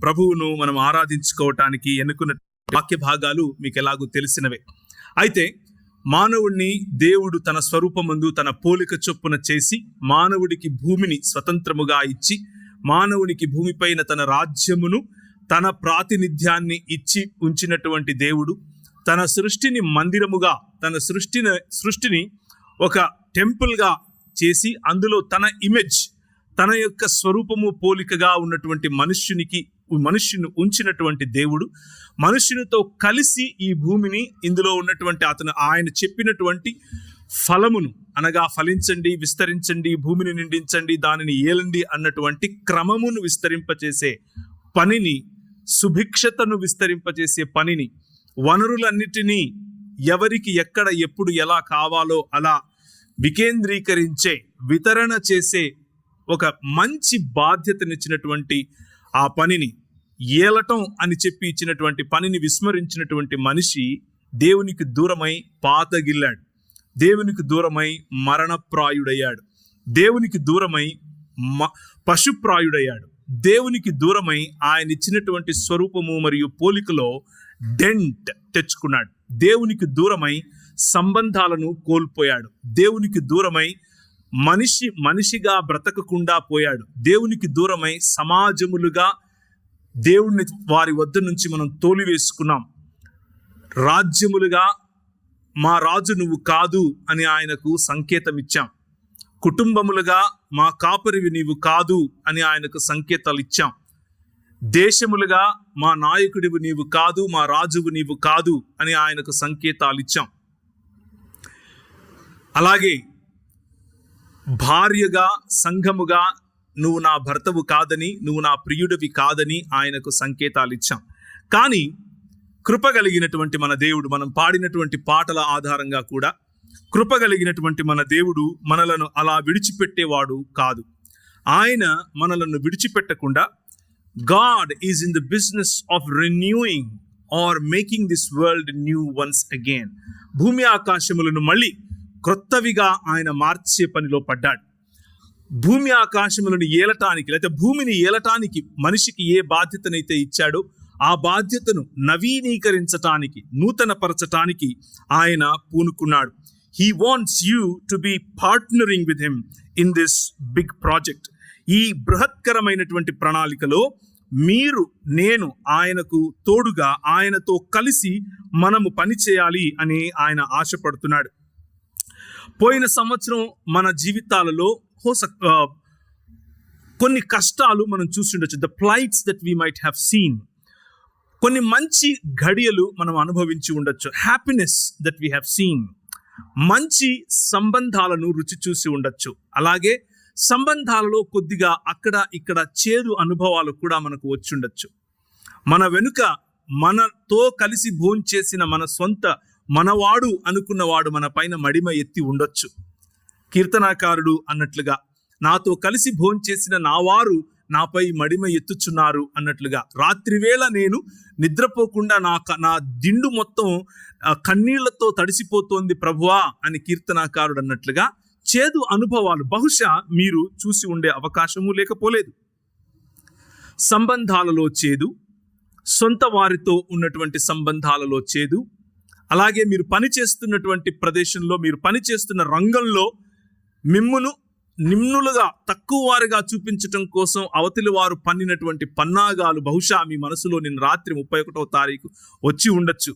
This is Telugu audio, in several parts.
ప్రభువును మనం ఆరాధించుకోవటానికి ఎన్నుకున్న వాక్య భాగాలు మీకు ఎలాగో తెలిసినవే. అయితే మానవుడిని దేవుడు తన స్వరూపమందు తన పోలిక చొప్పున చేసి మానవుడికి భూమిని స్వతంత్రముగా ఇచ్చి మానవునికి భూమిపైన తన రాజ్యమును తన ప్రాతినిధ్యాన్ని ఇచ్చి ఉంచినటువంటి దేవుడు తన సృష్టిని మందిరముగా తన సృష్టిని ఒక టెంపుల్గా చేసి అందులో తన ఇమేజ్ తన యొక్క స్వరూపము పోలికగా ఉన్నటువంటి మనుష్యుని ఉంచినటువంటి దేవుడు మనుష్యునితో కలిసి ఈ భూమిని ఇందులో ఉన్నటువంటి ఆయన చెప్పినటువంటి ఫలమును అనగా ఫలించండి, విస్తరించండి, భూమిని నిండించండి, దానిని ఏలండి అన్నటువంటి క్రమమును విస్తరింపచేసే పనిని, సుభిక్షతను విస్తరింపచేసే పనిని, వనరులన్నిటినీ ఎవరికి ఎక్కడ ఎప్పుడు ఎలా కావాలో అలా వికేంద్రీకరించే వితరణ చేసే ఒక మంచి బాధ్యతనిచ్చినటువంటి ఆ పనిని ఏలటం అని చెప్పి ఇచ్చినటువంటి పనిని విస్మరించినటువంటి మనిషి దేవునికి దూరమై పాతగిల్లాడు, దేవునికి దూరమై మరణప్రాయుడయ్యాడు, దేవునికి దూరమై పశుప్రాయుడయ్యాడు, దేవునికి దూరమై ఆయన ఇచ్చినటువంటి స్వరూపము మరియు పోలికలో డెంట్ తెచ్చుకున్నాడు, దేవునికి దూరమై సంబంధాలను కోల్పోయాడు, దేవునికి దూరమై మనిషిగా బ్రతకకుండా పోయాడు, దేవునికి దూరమై సమాజములుగా దేవుణ్ణి వారి వద్ద నుంచి మనం తోలివేసుకున్నాం, రాజ్యములుగా మా రాజు నువ్వు కాదు అని ఆయనకు సంకేతం ఇచ్చాం, కుటుంబములుగా మా కాపరివి నీవు కాదు అని ఆయనకు సంకేతాలు ఇచ్చాం, దేశములుగా మా నాయకుడివి నీవు కాదు, మా రాజువు నీవు కాదు అని ఆయనకు సంకేతాలు ఇచ్చాం. అలాగే భార్యగా సంఘముగా నువ్వు నా భర్తవు కాదని, నువ్వు నా ప్రియుడివి కాదని ఆయనకు సంకేతాలు ఇచ్చాం. కానీ కృప కలిగినటువంటి మన దేవుడు, మనం పాడినటువంటి పాటల ఆధారంగా కూడా కృప కలిగినటువంటి మన దేవుడు మనలను అలా విడిచిపెట్టేవాడు కాదు. ఆయన మనలను విడిచిపెట్టకుండా God is in the business of renewing or making this world new once again. భూమి ఆకాశములను మళ్ళీ క్రొత్తవిగా ఆయన మార్చే పనిలో పడ్డాడు. భూమి ఆకాశములను ఏలటానికి లేకపోతే భూమిని ఏలటానికి మనిషికి ఏ బాధ్యతనైతే ఇచ్చాడో ఆ బాధ్యతను నవీనీకరించటానికి, నూతనపరచటానికి ఆయన పూనుకున్నాడు. He wants you to be partnering with him in this big project. ఈ బృహత్కరమైనటువంటి ప్రణాళికలో మీరు, నేను ఆయనకు తోడుగా ఆయనతో కలిసి మనము పని చేయాలి అని ఆయన ఆశపడుతున్నాడు. పోయిన సంవత్సరం మన జీవితాలలో కొన్ని కష్టాలు మనం చూస్తుండొచ్చు. The plights that we might have seen. కొన్ని మంచి ఘడియలు మనం అనుభవించి ఉండొచ్చు. Happiness that we have seen. మంచి సంబంధాలను రుచి చూసి ఉండొచ్చు. అలాగే సంబంధాలలో కొద్దిగా అక్కడ ఇక్కడ చేదు అనుభవాలు కూడా మనకు వచ్చి ఉండొచ్చు. మన వెనుక మనతో కలిసి భోంచేసిన మన సొంత మనవాడు అనుకున్నవాడు మన పైన మడిమ ఎత్తి ఉండొచ్చు. కీర్తనాకారుడు అన్నట్లుగా, నాతో కలిసి భోంచేసిన నా వారు నాపై మడిమ ఎత్తుచున్నారు అన్నట్లుగా, రాత్రివేళ నేను నిద్రపోకుండా నా దిండు మొత్తం కన్నీళ్లతో తడిసిపోతోంది ప్రభువా అని కీర్తనాకారుడు అన్నట్లుగా చేదు అనుభవాలు బహుశా మీరు చూసి ఉండే అవకాశము లేకపోలేదు. సంబంధాలలో చేదు, సొంత వారితో ఉన్నటువంటి సంబంధాలలో చేదు, అలాగే మీరు పనిచేస్తున్నటువంటి ప్రదేశంలో, మీరు పనిచేస్తున్న రంగంలో మిమ్మును నిమ్నులుగా తక్కువ వారుగా చూపించటం కోసం అవతలి వారు పన్నినటువంటి పన్నాగాలు బహుశా మీ మనసులో నిన్న రాత్రి 31వ తారీఖు వచ్చి ఉండొచ్చు.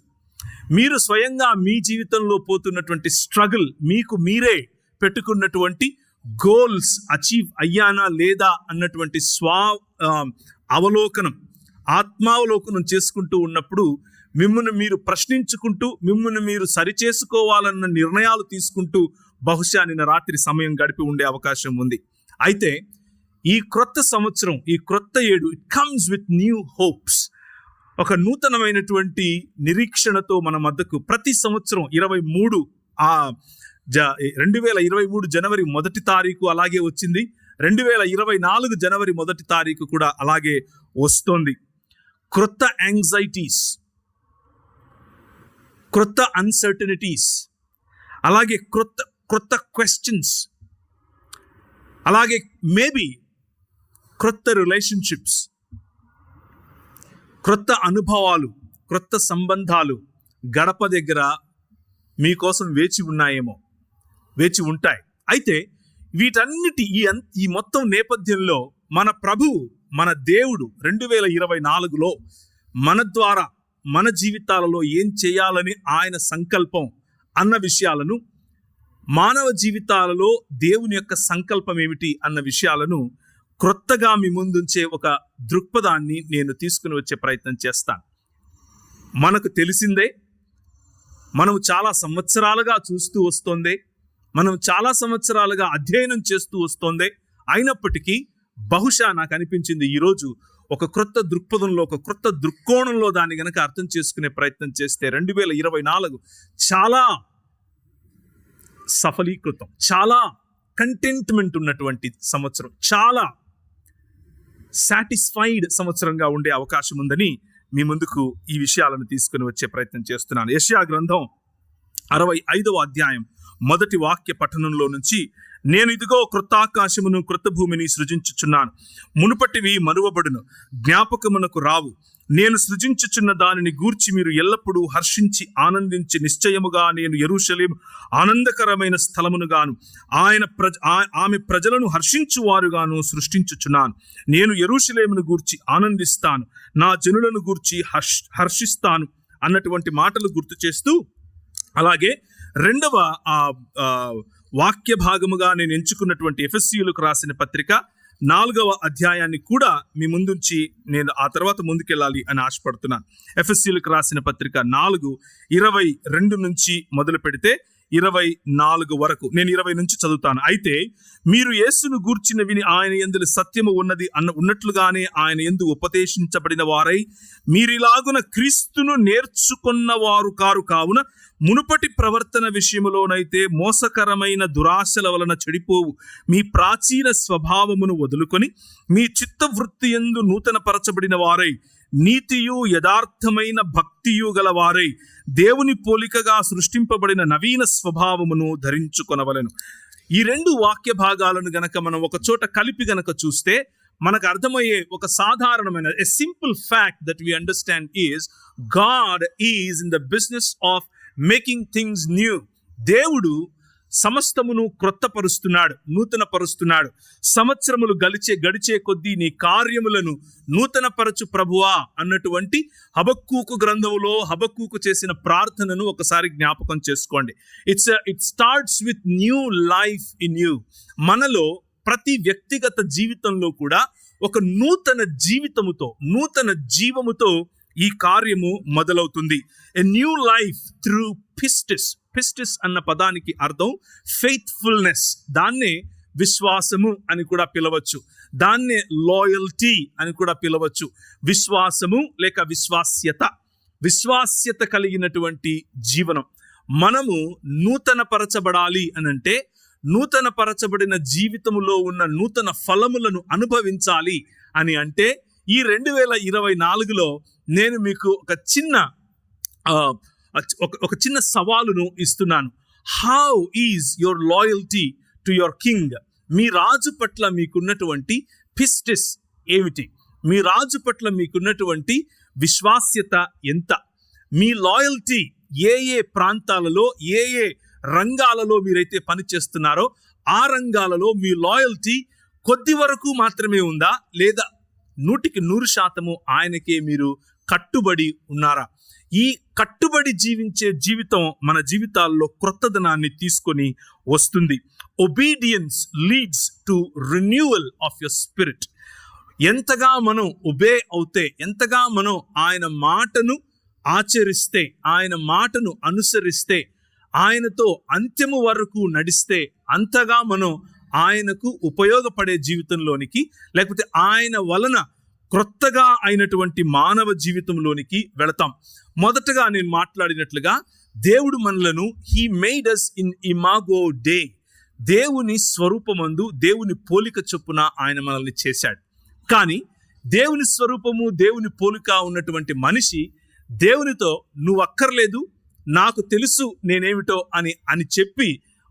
మీరు స్వయంగా మీ జీవితంలో పోతున్నటువంటి స్ట్రగుల్, మీకు మీరే పెట్టుకున్నటువంటి గోల్స్ అచీవ్ అయ్యానా లేదా అన్నటువంటి అవలోకనం, ఆత్మావలోకనం చేసుకుంటూ ఉన్నప్పుడు మిమ్మల్ని మీరు ప్రశ్నించుకుంటూ, మిమ్మల్ని మీరు సరిచేసుకోవాలన్న నిర్ణయాలు తీసుకుంటూ బహుశా నిన్న రాత్రి సమయం గడిపి ఉండే అవకాశం ఉంది. అయితే ఈ క్రొత్త సంవత్సరం, ఈ క్రొత్త ఏడు, it comes with new hopes. ఒక నూతనమైనటువంటి నిరీక్షణతో మన మధ్యకు ప్రతి సంవత్సరం 2023 జనవరి 1 తారీఖు అలాగే వచ్చింది. 2024 జనవరి 1 తారీఖు కూడా అలాగే వస్తోంది. క్రొత్త యాంగ్జైటీస్, క్రొత్త అన్సర్టనిటీస్, అలాగే క్రొత్త క్వశ్చన్స్, అలాగే మేబీ క్రొత్త రిలేషన్షిప్స్, క్రొత్త అనుభవాలు, క్రొత్త సంబంధాలు గడప దగ్గర మీకోసం వేచి ఉన్నాయేమో, వేచి ఉంటాయి. అయితే వీటన్నిటి ఈ మొత్తం నేపథ్యంలో మన ప్రభువు, మన దేవుడు 2024లో మన ద్వారా మన జీవితాలలో ఏం చేయాలని ఆయన సంకల్పం అన్న విషయాలను, మానవ జీవితాలలో దేవుని యొక్క సంకల్పం ఏమిటి అన్న విషయాలను క్రొత్తగా మీ ముందుంచే ఒక దృక్పథాన్ని నేను తీసుకుని వచ్చే ప్రయత్నం చేస్తాను. మనకు తెలిసిందే, మనం చాలా సంవత్సరాలుగా చూస్తూ వస్తోందే, మనం చాలా సంవత్సరాలుగా అధ్యయనం చేస్తూ వస్తోందే. అయినప్పటికీ బహుశా నాకు అనిపించింది ఈరోజు ఒక క్రొత్త దృక్పథంలో, ఒక క్రొత్త దృక్కోణంలో దాన్ని గనక అర్థం చేసుకునే ప్రయత్నం చేస్తే 2024 చాలా సఫలీకృతం, చాలా కంటెంట్మెంట్ ఉన్నటువంటి సంవత్సరం, చాలా సాటిస్ఫైడ్ సంవత్సరంగా ఉండే అవకాశం ఉందని మీ ముందుకు ఈ విషయాలను తీసుకుని వచ్చే ప్రయత్నం చేస్తున్నాను. యెషయా గ్రంథం 65వ అధ్యాయం మొదటి వాక్య పఠనంలో నుంచి, నేను ఇదిగో క్రొత్త ఆకాశమును క్రొత్త భూమిని సృజించుచున్నాను, మునుపటివి మరువబడును, జ్ఞాపకమునకు రావు. నేను సృజించుచున్న దానిని గూర్చి మీరు ఎల్లప్పుడూ హర్షించి ఆనందించి, నిశ్చయముగా నేను యెరూషలేము ఆనందకరమైన స్థలమునుగాను ఆమె ప్రజలను హర్షించువారుగాను సృష్టించుచున్నాను. నేను యెరూషలేమును గూర్చి ఆనందిస్తాను, నా జనులను గూర్చి హర్షిస్తాను అన్నటువంటి మాటలు గుర్తు చేస్తూ, అలాగే రెండవ వాక్య భాగముగా నేను ఎంచుకున్నటువంటి ఎఫెసీయులకు రాసిన పత్రిక 4వ అధ్యాయాన్ని కూడా మీ ముందుంచి నేను ఆ తర్వాత ముందుకెళ్ళాలి అని ఆశపడుతున్నాను. ఎఫెసీయులకు రాసిన పత్రిక 4:22 నుంచి మొదలు పెడితే 24 వరకు, నేను 20 నుంచి చదువుతాను. అయితే మీరు యేసును గూర్చిన విని ఆయన యందు సత్యము ఉన్నది ఉన్నట్లుగానే ఆయన యందు ఉపదేశించబడిన వారై మీరిలాగున క్రీస్తును నేర్చుకున్న వారు కారు కావున, మునుపటి ప్రవర్తన విషయములోనైతే మోసకరమైన దురాశల వలన చెడిపోవు మీ ప్రాచీన స్వభావమును వదులుకొని మీ చిత్తవృత్తి యందు నూతన పరచబడిన వారై నీతియు యథార్థమైన భక్తియు గల వారై దేవుని పోలికగా సృష్టింపబడిన నవీన స్వభావమును ధరించుకొనవలెను. ఈ రెండు వాక్య భాగాలను గనక మనం ఒక చోట కలిపి గనక చూస్తే మనకు అర్థమయ్యే ఒక సాధారణమైన a simple fact that we understand is God is in the business of making things new. దేవుడు సమస్తమును క్రొత్తపరుస్తున్నాడు, నూతన పరుస్తున్నాడు. సంవత్సరములు గడిచే కొద్దీ నీ కార్యములను నూతన పరచు ప్రభువా అన్నటువంటి హబక్కూకు గ్రంథములో హబక్కూకు చేసిన ప్రార్థనను ఒకసారి జ్ఞాపకం చేసుకోండి. It starts with new life in you. మనలో ప్రతి వ్యక్తిగత జీవితంలో కూడా ఒక నూతన జీవితముతో, నూతన జీవముతో ఈ కార్యము మొదలవుతుంది. ఎ న్యూ లైఫ్ త్రూ పిస్టిస్. పిస్టిస్ అన్న పదానికి అర్థం ఫెయిత్ఫుల్నెస్. దాన్నే విశ్వాసము అని కూడా పిలవచ్చు, దాన్నే లాయల్టీ అని కూడా పిలవచ్చు. విశ్వాసము లేక విశ్వాస్యత కలిగినటువంటి జీవనం. మనము నూతన పరచబడాలి అనంటే, నూతన పరచబడిన జీవితములో ఉన్న నూతన ఫలములను అనుభవించాలి అని అంటే, ఈ 2024లో నేను మీకు ఒక చిన్న సవాలును ఇస్తున్నాను. How is your loyalty to your king? మీ రాజు పట్ల మీకున్నటువంటి పిస్టిస్ ఏమిటి? మీ రాజు పట్ల మీకున్నటువంటి విశ్వాస్యత ఎంత? మీ లాయల్టీ ఏ ప్రాంతాలలో, ఏ రంగాలలో మీరైతే పనిచేస్తున్నారో ఆ రంగాలలో మీ లాయల్టీ కొద్ది వరకు మాత్రమే ఉందా, లేదా 100% ఆయనకే మీరు కట్టుబడి ఉన్నారా? ఈ కట్టుబడి జీవించే జీవితం మన జీవితాల్లో క్రొత్తదనాన్ని తీసుకొని వస్తుంది. Obedience leads to renewal of your spirit. ఎంతగా మనం ఒబే అవుతే, ఎంతగా మనం ఆయన మాటను ఆచరిస్తే, ఆయన మాటను అనుసరిస్తే, ఆయనతో అంత్యము వరకు నడిస్తే, అంతగా మనం ఆయనకు ఉపయోగపడే జీవితంలోనికి, లేకపోతే ఆయన వలన క్రొత్తగా అయినటువంటి మానవ జీవితంలోనికి వెళతాం. మొదటగా నేను మాట్లాడినట్లుగా దేవుడు మనలను he made us in Imago day. దేవుని స్వరూపమందు, దేవుని పోలిక చొప్పున ఆయన మనల్ని చేశాడు. కానీ దేవుని స్వరూపము, దేవుని పోలిక ఉన్నటువంటి మనిషి దేవునితో నువ్వు అక్కర్లేదు, నాకు తెలుసు నేనేమిటో అని చెప్పి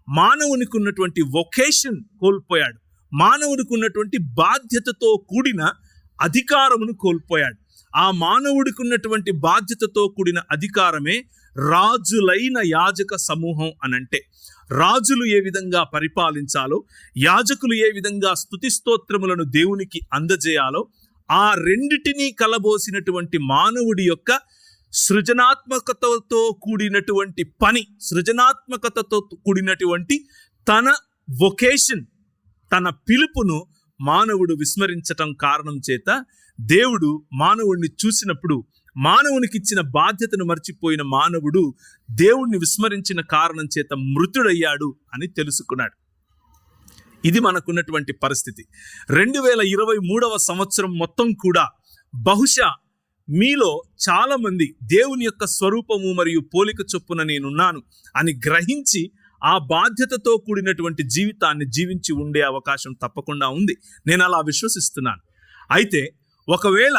మానవునికి ఉన్నటువంటి వొకేషన్ కోల్పోయాడు. మానవునికి ఉన్నటువంటి బాధ్యతతో కూడిన అధికారమును కోల్పోయాడు. ఆ మానవుడికి ఉన్నటువంటి బాధ్యతతో కూడిన అధికారమే రాజులైన యాజక సమూహం అనంటే. రాజులు ఏ విధంగా పరిపాలించాలో, యాజకులు ఏ విధంగా స్తుతి స్తోత్రములను దేవునికి అందజేయాలో, ఆ రెండిటినీ కలబోసినటువంటి మానవుడి యొక్క సృజనాత్మకతతో కూడినటువంటి పని, సృజనాత్మకతతో కూడినటువంటి తన వొకేషన్, తన పిలుపును మానవుడు విస్మరించటం కారణం చేత దేవుడు మానవుడిని చూసినప్పుడు, మానవునికి ఇచ్చిన బాధ్యతను మర్చిపోయిన మానవుడు దేవుణ్ణి విస్మరించిన కారణం చేత మృతుడయ్యాడు అని తెలుసుకున్నాడు. ఇది మనకున్నటువంటి పరిస్థితి. 2023వ సంవత్సరం మొత్తం కూడా బహుశా మీలో చాలా మంది దేవుని యొక్క స్వరూపము మరియు పోలిక చొప్పున నేనున్నాను అని గ్రహించి ఆ బాధ్యతతో కూడినటువంటి జీవితాన్ని జీవించి ఉండే అవకాశం తప్పకుండా ఉంది. నేను అలా విశ్వసిస్తున్నాను. అయితే ఒకవేళ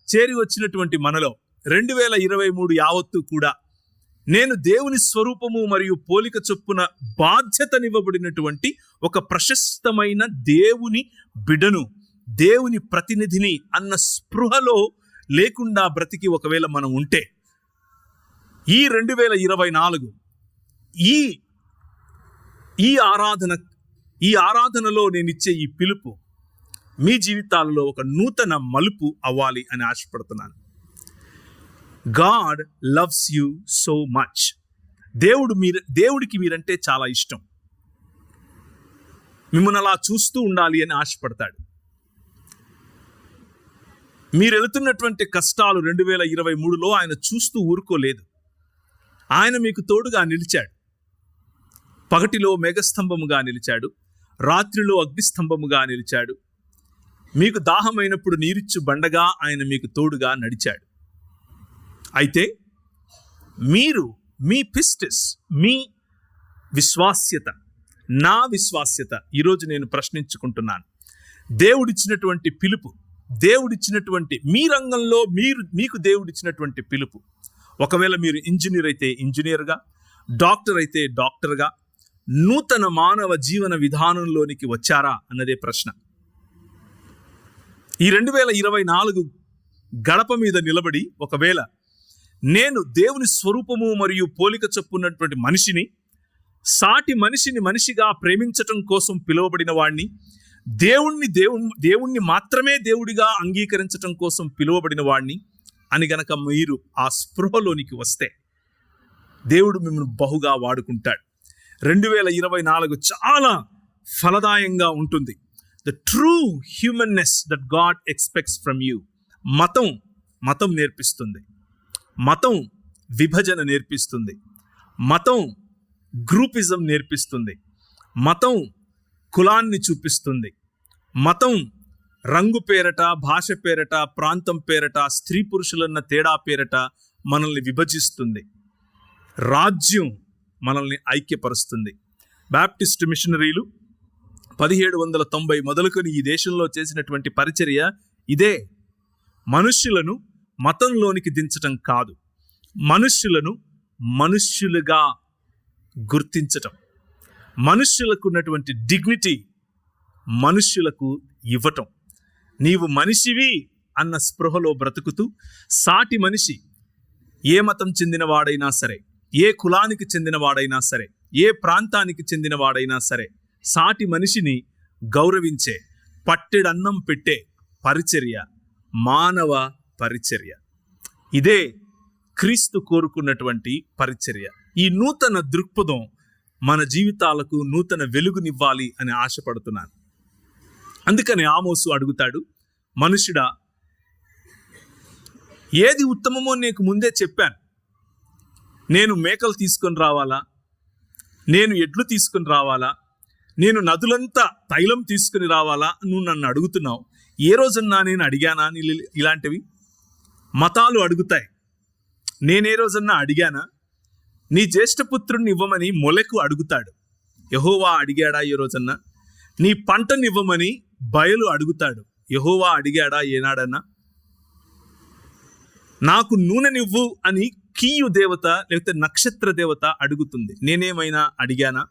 చేరి వచ్చినటువంటి మనలో 2023 యావత్తు కూడా నేను దేవుని స్వరూపము మరియు పోలిక చొప్పున బాధ్యతనివ్వబడినటువంటి ఒక ప్రశస్తమైన దేవుని బిడ్డను, దేవుని ప్రతినిధిని అన్న స్పృహలో లేకుండా బ్రతికి ఒకవేళ మనం ఉంటే, ఈ 2024 ఈ ఆరాధనలో నేను ఇచ్చే ఈ పిలుపు మీ జీవితాలలో ఒక నూతన మలుపు అవ్వాలి అని ఆశపడుతున్నాను. God loves you so much. దేవుడికి మీరంటే చాలా ఇష్టం. మిమ్మల్ని అలా చూస్తూ ఉండాలి అని ఆశపడతాడు. మీరు వెళుతున్నటువంటి కష్టాలు 2023లో ఆయన చూస్తూ ఊరుకోలేదు. ఆయన మీకు తోడుగా నిలిచాడు. పగటిలో మేఘస్తంభముగా నిలిచాడు, రాత్రిలో అగ్నిస్తంభముగా నిలిచాడు. మీకు దాహమైనప్పుడు నీరిచ్చు బండగా ఆయన మీకు తోడుగా నడిచాడు. అయితే మీరు మీ పిస్టిస్, మీ విశ్వాస్యత, నా విశ్వాస్యత ఈరోజు నేను ప్రశ్నించుకుంటున్నాను. దేవుడిచ్చినటువంటి పిలుపు, దేవుడిచ్చినటువంటి మీ రంగంలో మీకు దేవుడిచ్చినటువంటి పిలుపు, ఒకవేళ మీరు ఇంజనీర్ అయితే ఇంజనీర్గా, డాక్టర్ అయితే డాక్టర్గా నూతన మానవ జీవన విధానంలోనికి వచ్చారా అన్నదే ప్రశ్న. ఈ 2024 గడప మీద నిలబడి ఒకవేళ నేను దేవుని స్వరూపము మరియు పోలిక చొప్పున్నటువంటి మనిషిని, సాటి మనిషిని మనిషిగా ప్రేమించటం కోసం పిలువబడిన వాడిని, దేవుణ్ణి మాత్రమే దేవుడిగా అంగీకరించటం కోసం పిలువబడిన వాడిని అని గనక మీరు ఆ స్పృహలోనికి వస్తే దేవుడు మిమ్మల్ని బహుగా వాడుకుంటాడు. 2024 చాలా ఫలదాయంగా ఉంటుంది. The true humanness that God expects from you. మతం నేర్పిస్తుంది, మతం విభజన నేర్పిస్తుంది, మతం గ్రూపిజం నేర్పిస్తుంది, మతం కులాన్ని చూపిస్తుంది, మతం రంగు పేరట, భాష పేరట, ప్రాంతం పేరట, స్త్రీ పురుషులన్న తేడా పేరట మనల్ని విభజిస్తుంది. రాజ్యం మనల్ని ఐక్యపరుస్తుంది. బాప్టిస్ట్ మిషనరీలు 1790 మొదలుకొని ఈ దేశంలో చేసినటువంటి పరిచర్య ఇదే. మనుష్యులను మతంలోనికి దించటం కాదు, మనుష్యులను మనుష్యులుగా గుర్తించటం, మనుష్యులకు ఉన్నటువంటి డిగ్నిటీ మనుష్యులకు ఇవ్వటం. నీవు మనిషివి అన్న స్పృహలో బ్రతుకుతూ సాటి మనిషి ఏ మతం చెందినవాడైనా సరే, ఏ కులానికి చెందినవాడైనా సరే, ఏ ప్రాంతానికి చెందినవాడైనా సరే, సాటి మనిషిని గౌరవించే, పట్టెడన్నం పెట్టే పరిచర్య మానవ పరిచర్య. ఇదే క్రీస్తు కోరుకున్నటువంటి పరిచర్య. ఈ నూతన దృక్పథం మన జీవితాలకు నూతన వెలుగునివ్వాలి అని ఆశపడుతున్నాను. అందుకని ఆమోసు అడుగుతాడు, మనుషుడా, ఏది ఉత్తమమో నీకు ముందే చెప్పాను. నేను మేకలు తీసుకొని రావాలా, నేను ఎడ్లు తీసుకొని రావాలా, నేను నదులంతా తైలం తీసుకుని రావాలా నువ్వు నన్ను అడుగుతున్నావు. ఏ రోజన్నా నేను అడిగానా? ఇలాంటివి మతాలు అడుగుతాయి. నేనే రోజన్నా అడిగానా? నీ జ్యేష్ఠపుత్రుణ్ణి ఇవ్వమని మొలెకు అడుగుతాడు. యెహోవా అడిగాడా ఏ రోజన్నా? నీ పంటనివ్వమని బయలు అడుగుతాడు. యెహోవా అడిగాడా ఏనాడన్నా? నాకు నూనెనివ్వు అని కీయు దేవత లేకపోతే నక్షత్ర దేవత అడుగుతుంది. నేనేమైనా అడిగానా?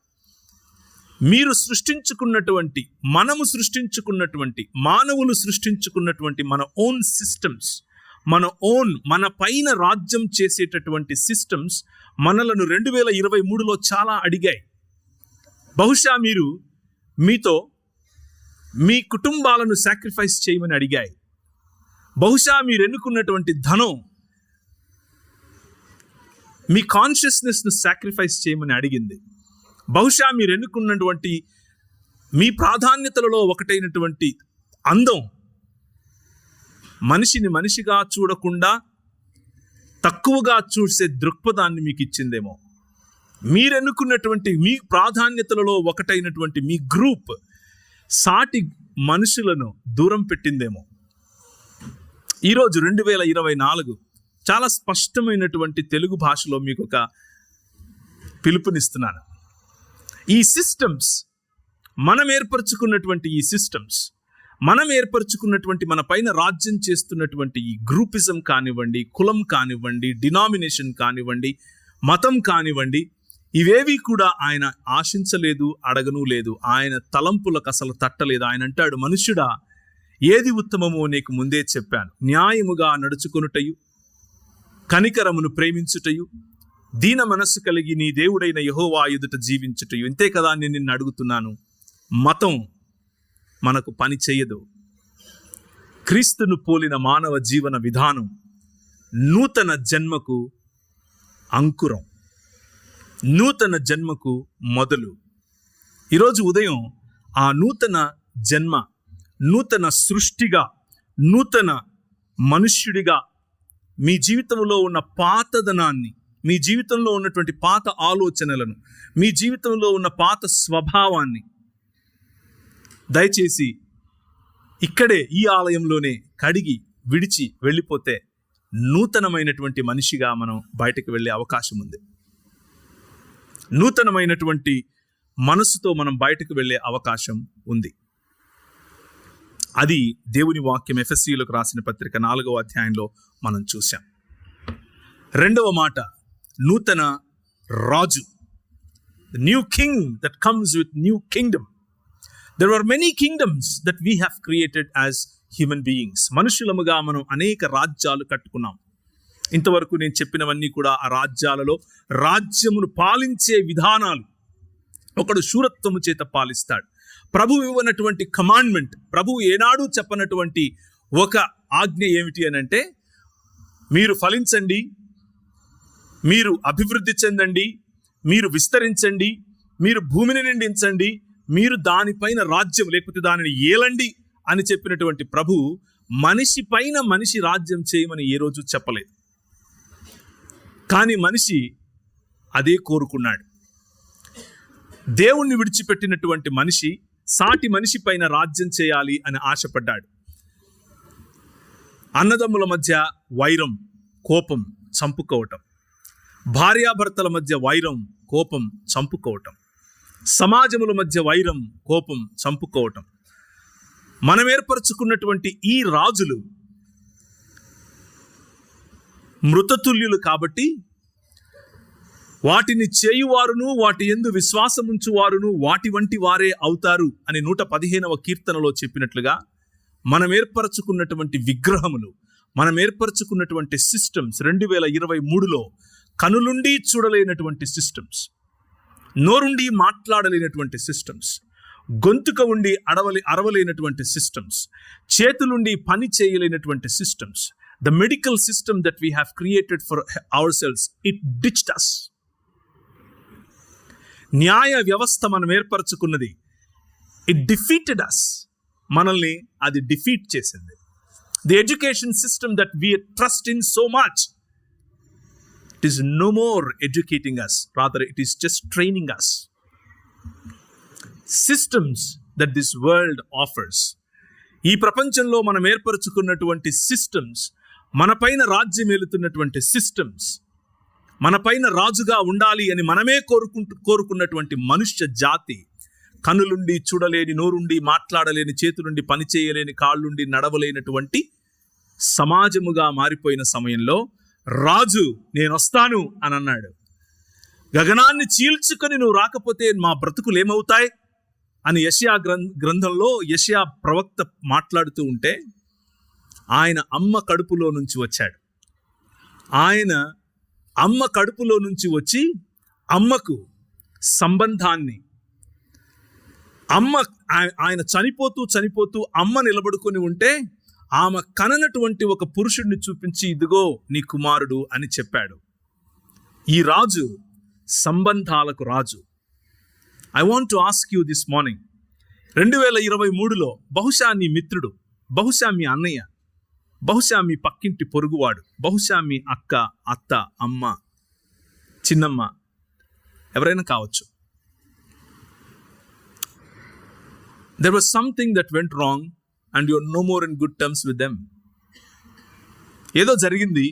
మీరు సృష్టించుకున్నటువంటి, మనము సృష్టించుకున్నటువంటి, మానవులు సృష్టించుకున్నటువంటి మన ఓన్ సిస్టమ్స్, మన పైన రాజ్యం చేసేటటువంటి సిస్టమ్స్ మనలను 2023లో చాలా అడిగాయి. బహుశా మీతో మీ కుటుంబాలను సాక్రిఫైస్ చేయమని అడిగాయి. బహుశా మీరు ఎన్నుకున్నటువంటి ధనం మీ కాన్షియస్నెస్ను సాక్రిఫైస్ చేయమని అడిగింది. బహుశా మీరు ఎన్నుకున్నటువంటి మీ ప్రాధాన్యతలలో ఒకటైనటువంటి అందం మనిషిని మనిషిగా చూడకుండా తక్కువగా చూసే దృక్పథాన్ని మీకు ఇచ్చిందేమో. మీరెన్నుకున్నటువంటి మీ ప్రాధాన్యతలలో ఒకటైనటువంటి మీ గ్రూప్ సాటి మనుషులను దూరం పెట్టిందేమో. ఈరోజు 2024 చాలా స్పష్టమైనటువంటి తెలుగు భాషలో మీకు ఒక పిలుపునిస్తున్నాను. ఈ సిస్టమ్స్ మనం ఏర్పరచుకున్నటువంటి మన పైన రాజ్యం చేస్తున్నటువంటి ఈ గ్రూపిజం కానివ్వండి, కులం కానివ్వండి, డినామినేషన్ కానివ్వండి, మతం కానివ్వండి, ఇవేవి కూడా ఆయన ఆశించలేదు, అడగను లేదు. ఆయన తలంపులకు అసలు తట్టలేదు. ఆయన అంటాడు, మనుష్యుడా, ఏది ఉత్తమమో నీకు ముందే చెప్పాను. న్యాయముగా నడుచుకొనుటయు, కనికరమును ప్రేమించుటయు, దీన మనస్సు కలిగి నీ దేవుడైన యెహోవా ఎదుట జీవించుటయు. ఇంతే కదా నేను నిన్ను అడుగుతున్నాను. మతం మనకు పని చేయదు. క్రీస్తును పోలిన మానవ జీవన విధానం నూతన జన్మకు అంకురం, నూతన జన్మకు మొదలు. ఈరోజు ఉదయం ఆ నూతన జన్మ, నూతన సృష్టిగా, నూతన మనుష్యుడిగా మీ జీవితంలో ఉన్న పాతదనాన్ని, మీ జీవితంలో ఉన్నటువంటి పాత ఆలోచనలను, మీ జీవితంలో ఉన్న పాత స్వభావాన్ని దయచేసి ఇక్కడే ఈ ఆలయంలోనే కడిగి విడిచి వెళ్ళిపోతే నూతనమైనటువంటి మనిషిగా మనం బయటకు వెళ్ళే అవకాశం ఉంది. నూతనమైనటువంటి మనసుతో మనం బయటకు వెళ్ళే అవకాశం ఉంది. అది దేవుని వాక్యం ఎఫెసీయులకు రాసిన పత్రిక 4వ అధ్యాయంలో మనం చూసాం. 2వ మాట, నూతన రాజు, the new king that comes with new kingdom. There are many kingdoms that we have created as human beings. మనుషులముగా మనం అనేక రాజ్యాలు కట్టుకున్నాం. ఇంతవరకు నేను చెప్పినవన్నీ కూడా ఆ రాజ్యాలలో రాజ్యమును పాలించే విధానాలు. ఒకడు శూరత్వము చేత పాలిస్తాడు. ప్రభువు ఇవ్వనటువంటి కమాండ్మెంట్, ప్రభువు ఏనాడు చెప్పనటువంటి ఒక ఆజ్ఞ ఏమిటి అని అంటే, మీరు ఫలించండి, మీరు అభివృద్ధి చెందండి, మీరు విస్తరించండి, మీరు భూమిని నిండించండి, మీరు దానిపైన రాజ్యం లేకపోతే దానిని ఏలండి అని చెప్పినటువంటి ప్రభువు మనిషి పైన మనిషి రాజ్యం చేయమని ఏ రోజు చెప్పలేదు. కానీ మనిషి అదే కోరుకున్నాడు. దేవుణ్ణి విడిచిపెట్టినటువంటి మనిషి సాటి మనిషి పైన రాజ్యం చేయాలి అని ఆశపడ్డాడు. అన్నదమ్ముల మధ్య వైరం, కోపం, చంపుకోవటం, భార్యాభర్తల మధ్య వైరం, కోపం, చంపుకోవటం, సమాజముల మధ్య వైరం, కోపం, చంపుకోవటం. మనం ఏర్పరచుకున్నటువంటి ఈ రాజులు మృతతుల్యులు కాబట్టి వాటిని చేయువారును వాటి యందు విశ్వాసముంచువారును వాటి వంటి వారే అవుతారు అని 115వ కీర్తనలో చెప్పినట్లుగా మనం ఏర్పరచుకున్నటువంటి విగ్రహములు, మనం ఏర్పరచుకున్నటువంటి సిస్టమ్స్ 2023లో కనులుండి చూడలేనటువంటి సిస్టమ్స్, నోరుండి మాట్లాడలేనటువంటి సిస్టమ్స్, గొంతుక ఉండి అరవలేనటువంటి సిస్టమ్స్, చేతులుండి పని చేయలేనటువంటి systems. The medical system that we have created for ourselves, it ditched us. న్యాయ వ్యవస్థ మనం ఏర్పరచుకున్నది, it defeated us. మనల్ని అది డిఫీట్ చేసింది. The education system that we trust in so much, it is no more educating us, rather it is just training us. Systems that this world offers, ఈ ప్రపంచంలో మనం ఏర్పరచుకున్నటువంటి సిస్టమ్స్, మన పైన రాజ్యం ఏలుతున్నటువంటి సిస్టమ్స్, మన పైన రాజుగా ఉండాలి అని మనమే కోరుకున్నటువంటి మనుష్య జాతి, కనులుండి చూడలేని, నోరుండి మాట్లాడలేని, చేతులుండి పని చేయలేని, కాళ్ళుండి నడవలేనటువంటి సమాజముగా మారిపోయిన సమయంలో రాజు నేను వస్తాను అని అన్నాడు. గగనాన్ని చీల్చుకొని నువ్వు రాకపోతే మా బ్రతుకులు ఏమవుతాయి అని యెషయా గ్రంథంలో యెషయా ప్రవక్త మాట్లాడుతూ ఉంటే ఆయన అమ్మ కడుపులో నుంచి వచ్చాడు. ఆయన అమ్మ కడుపులో నుంచి వచ్చి అమ్మకు సంబంధాన్ని, ఆయన చనిపోతూ అమ్మ నిలబడుకొని ఉంటే ఆమె కననటువంటి ఒక పురుషుడిని చూపించి, ఇదిగో నీ కుమారుడు అని చెప్పాడు. ఈ రాజు సంబంధాలకు రాజు. I want to ask you this morning, 2023లో బహుశా నీ మిత్రుడు, బహుశా మీ అన్నయ్య, బహుశా మీ పక్కింటి పొరుగువాడు, బహుశా మీ అక్క, అత్త, అమ్మ, చిన్నమ్మ, ఎవరైనా కావచ్చు. There was something that went wrong and you're no more in good terms with them. ఏదో జరిగింది,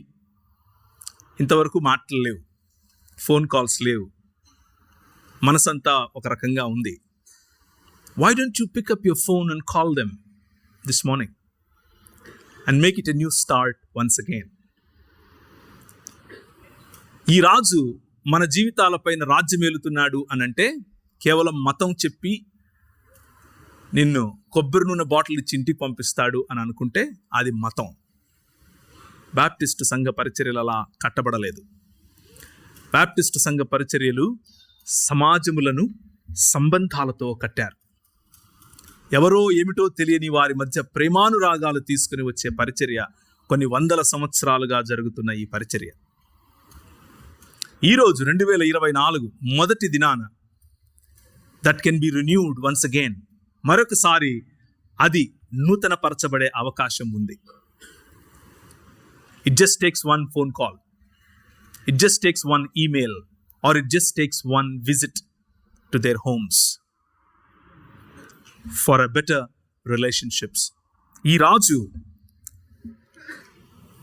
ఇంతవరకు మాటలు లేవు, ఫోన్ కాల్స్ లేవు, మనసంతా ఒక రకంగా ఉంది. Why don't you pick up your phone and call them this morning and make it a new start once again? ఈ రాజు మన జీవితాలపైన రాజ్యమేలుతున్నాడు అనంటే కేవలం మతం చెప్పి నిన్ను కొబ్బరి నూనె బాటిల్ ఇచ్చి ఇంటికి పంపిస్తాడు అని అనుకుంటే అది మతం. బాప్టిస్టు సంఘ పరిచర్యలు అలా కట్టబడలేదు. బాప్టిస్టు సంఘ పరిచర్యలు సమాజములను సంబంధాలతో కట్టారు. ఎవరో ఏమిటో తెలియని వారి మధ్య ప్రేమానురాగాలు తీసుకుని వచ్చే పరిచర్య కొన్ని వందల సంవత్సరాలుగా జరుగుతున్న ఈ పరిచర్య ఈరోజు 2024 మొదటి దినాన that can be renewed once again, మరొకసారి అది నూతన పరచబడే అవకాశం ఉంది. It just takes one phone call, it just takes one email, or it just takes one visit to their homes for a better relationships. ఈ రాజు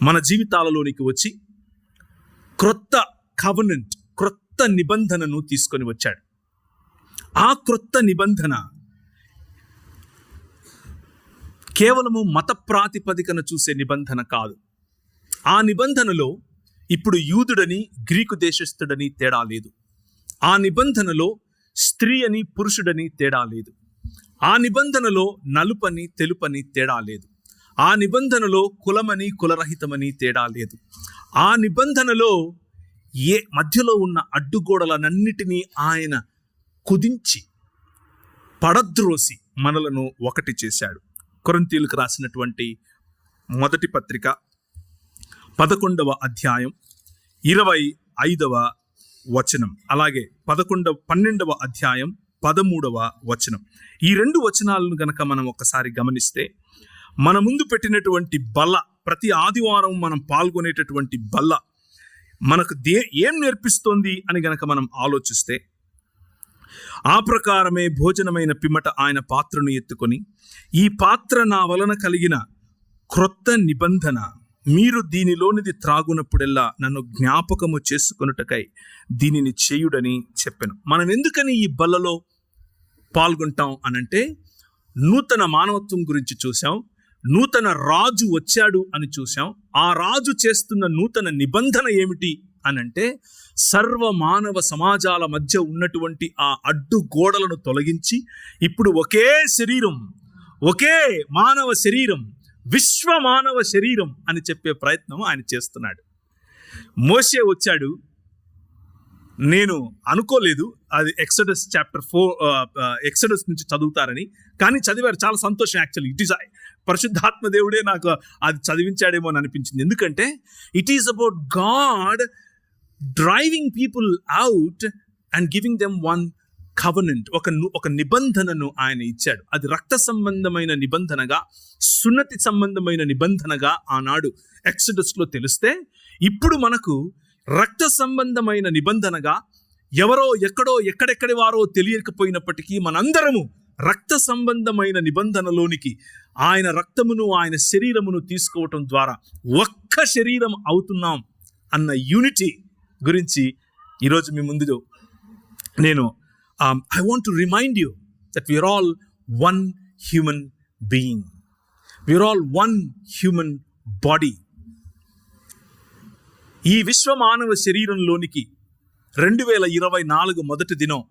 మన జీవితాలలోనికి వచ్చి క్రొత్త కవెనెంట్, క్రొత్త నిబంధనను తీసుకొని వచ్చాడు. ఆ క్రొత్త నిబంధన కేవలము మత ప్రాతిపదికన చూసే నిబంధన కాదు. ఆ నిబంధనలో ఇప్పుడు యూదుడని గ్రీకు దేశస్థుడని తేడా లేదు. ఆ నిబంధనలో స్త్రీ అని పురుషుడని తేడా లేదు. ఆ నిబంధనలో నలుపని తెలుపని తేడా లేదు. ఆ నిబంధనలో కులమని కులరహితమని తేడా లేదు. ఆ నిబంధనలో మధ్యలో ఉన్న అడ్డుగోడలనన్నిటినీ ఆయన కుదించి పడద్రోసి మనలను ఒకటి చేశాడు. కొరింథీయులకు రాసినటువంటి మొదటి పత్రిక 11వ అధ్యాయం 25వ వచనం, అలాగే 12వ అధ్యాయం 13వ వచనం. ఈ రెండు వచనాలను గనక మనం ఒకసారి గమనిస్తే, మన ముందు పెట్టినటువంటి బల్ల, ప్రతి ఆదివారం మనం పాల్గొనేటటువంటి బల్ల మనకు ఏం నేర్పిస్తోంది అని గనక మనం ఆలోచిస్తే, ఆ ప్రకారమే భోజనమైన పిమ్మట ఆయన పాత్రను ఎత్తుకొని, ఈ పాత్ర నా వలన కలిగిన క్రొత్త నిబంధన, మీరు దీనిలోనిది త్రాగునప్పుడెల్లా నన్ను జ్ఞాపకము చేసుకొనుటకై దీనిని చేయుడని చెప్పెను. మనం ఎందుకని ఈ బల్లలో పాల్గొంటాం అనంటే, నూతన మానవత్వం గురించి చూసాం, నూతన రాజు వచ్చాడు అని చూసాం. ఆ రాజు చేస్తున్న నూతన నిబంధన ఏమిటి అనంటే, సర్వ మానవ సమాజాల మధ్య ఉన్నటువంటి ఆ అడ్డు గోడలను తొలగించి ఇప్పుడు ఒకే శరీరం, ఒకే మానవ శరీరం, విశ్వ మానవ శరీరం అని చెప్పే ప్రయత్నం ఆయన చేస్తున్నాడు. మోషే వచ్చాడు, నేను అనుకోలేదు అది ఎక్సడస్ చాప్టర్ 4 ఎక్సడస్ నుంచి చదువుతారని, కానీ చదివారు. చాలా సంతోషం. యాక్చువల్లీ ఇట్ ఈస్ పరిశుద్ధాత్మ దేవుడే నాకు అది చదివించాడేమో అని అనిపించింది. ఎందుకంటే it is about God driving people out and giving them one covenant, ఒక నిబంధనను ఆయన ఇచ్చాడు. అది రక్త సంబంధమైన నిబంధనగా, సున్నతి సంబంధమైన నిబంధనగా ఆనాడు ఎక్సడస్లో తెలిస్తే, ఇప్పుడు మనకు రక్త సంబంధమైన నిబంధనగా, ఎవరో ఎక్కడో ఎక్కడెక్కడి వారో తెలియకపోయినప్పటికీ మనందరము రక్త సంబంధమైన నిబంధనలోనికి ఆయన రక్తమును, ఆయన శరీరమును తీసుకోవటం ద్వారా ఒక్క శరీరం అవుతున్నాం అన్న యూనిటీ గురించి ఈరోజు మీ ముందు నేను I want to remind you that we are all one human being, we are all one human body. ఈ విశ్వ మానవ శరీరంలోనికి 2024 మొదటి దినం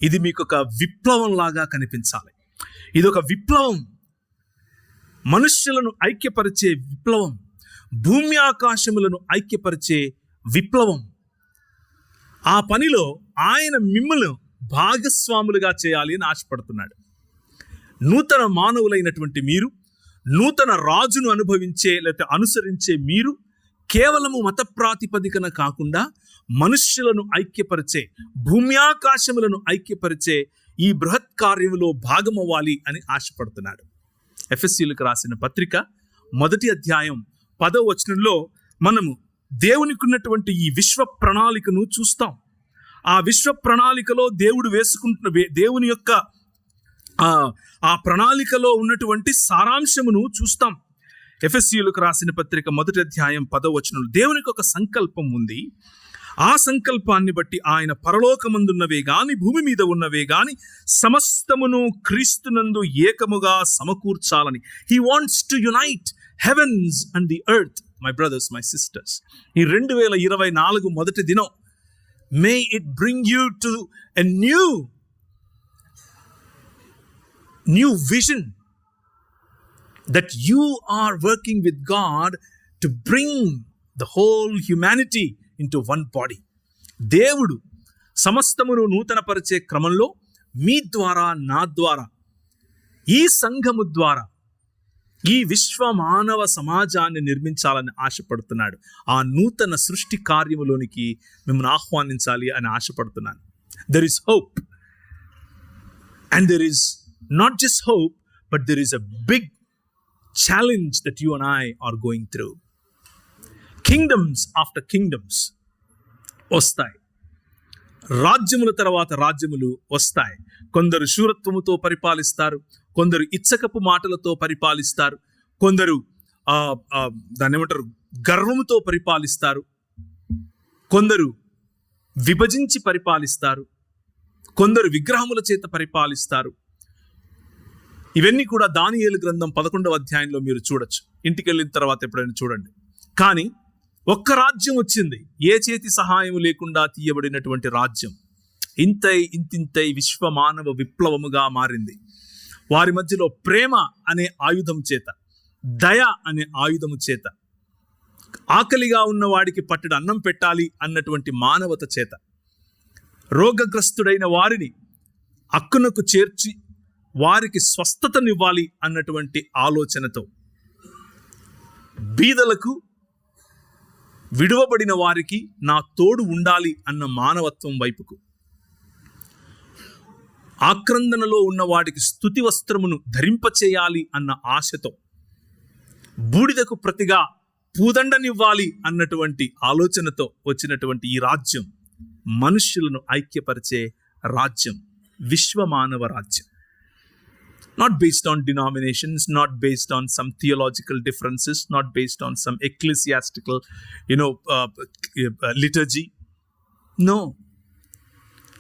ఇది మీకు ఒక విప్లవం లాగా కనిపించాలి. ఇది ఒక విప్లవం. మనుష్యులను ఐక్యపరిచే విప్లవం, భూమి ఆకాశములను ఐక్యపరిచే విప్లవం. ఆ పనిలో ఆయన మిమ్మల్ని భాగస్వాములుగా చేయాలి అని ఆశపడుతున్నాడు. నూతన మానవులైనటువంటి మీరు, నూతన రాజును అనుభవించే లేకపోతే అనుసరించే మీరు కేవలము మత ప్రాతిపదికన కాకుండా మనుష్యులను ఐక్యపరిచే, భూమి ఆకాశములను ఐక్యపరిచే ఈ బృహత్ కార్యములో భాగమవ్వాలి అని ఆశపడుతున్నాడు. ఎఫెసీయులకు రాసిన పత్రిక 1వ అధ్యాయం 10వ వచనంలో మనము దేవునికి ఉన్నటువంటి ఈ విశ్వ ప్రణాళికను చూస్తాం. ఆ విశ్వ ప్రణాళికలో దేవుడు వేసుకుంటున్న దేవుని యొక్క ఆ ప్రణాళికలో ఉన్నటువంటి సారాంశమును చూస్తాం. ఎఫెసీయులకు రాసిన పత్రిక 1వ అధ్యాయం 10వ వచనంలో దేవునికి ఒక సంకల్పం ఉంది. ఆ సంకల్పాన్ని బట్టి ఆయన పరలోకమందున్నవే గాని భూమి మీద ఉన్నవే గాని సమస్తమును క్రీస్తునందు ఏకముగా సమకూర్చాలని. He wants to unite heavens and the earth. My brothers, my sisters, ఈ 2024 మొదటి దినం, may it bring you to a new vision that you are working with God to bring the whole humanity into one body. దేవుడు సమస్తమును నూతనపరిచే క్రమంలో మీ ద్వారా, నా ద్వారా, ఈ సంఘము ద్వారా ఈ విశ్వ మానవ సమాజాన్ని నిర్మించాలని ఆశపడుతున్నాడు. ఆ నూతన సృష్టి కార్యములోనికి మిమ్మల్ని ఆహ్వానించాలి అని ఆశపడుతున్నాను. There is hope, and there is not just hope, but there is a big challenge that you and I are going through. Kingdoms after kingdoms వస్తాయి, రాజ్యముల తర్వాత రాజ్యములు వస్తాయి. కొందరు శూరత్వముతో పరిపాలిస్తారు, కొందరు ఇచ్చకపు మాటలతో పరిపాలిస్తారు, కొందరు దాన్ని ఏమంటారు గర్వముతో పరిపాలిస్తారు, కొందరు విభజించి పరిపాలిస్తారు, కొందరు విగ్రహముల చేత పరిపాలిస్తారు. ఇవన్నీ కూడా దానియేలు గ్రంథం 11వ అధ్యాయంలో మీరు చూడొచ్చు. ఇంటికి వెళ్ళిన తర్వాత ఎప్పుడైనా చూడండి. కానీ ఒక్క రాజ్యం వచ్చింది, ఏ చేతి సహాయం లేకుండా తీయబడినటువంటి రాజ్యం. ఇంతింతై విశ్వ మానవ విప్లవముగా మారింది. వారి మధ్యలో ప్రేమ అనే ఆయుధం చేత, దయ అనే ఆయుధము చేత, ఆకలిగా ఉన్న వాడికి పట్టెడు అన్నం పెట్టాలి అన్నటువంటి మానవత చేత, రోగగ్రస్తుడైన వారిని అక్కునకు చేర్చి వారికి స్వస్థతనివ్వాలి అన్నటువంటి ఆలోచనతో, బీదలకు, విడువబడిన వారికి నా తోడు ఉండాలి అన్న మానవత్వం వైపుకు, ఆక్రందనలో ఉన్న వాడికి స్తుతి వస్త్రమును ధరింపచేయాలి అన్న ఆశతో, బూడిదకు ప్రతిగా పూదండనివ్వాలి అన్నటువంటి ఆలోచనతో వచ్చినటువంటి ఈ రాజ్యం మనుష్యులను ఐక్యపరిచే రాజ్యం, విశ్వమానవ రాజ్యం. Not based on denominations, not based on some theological differences, not based on some ecclesiastical, liturgy. No,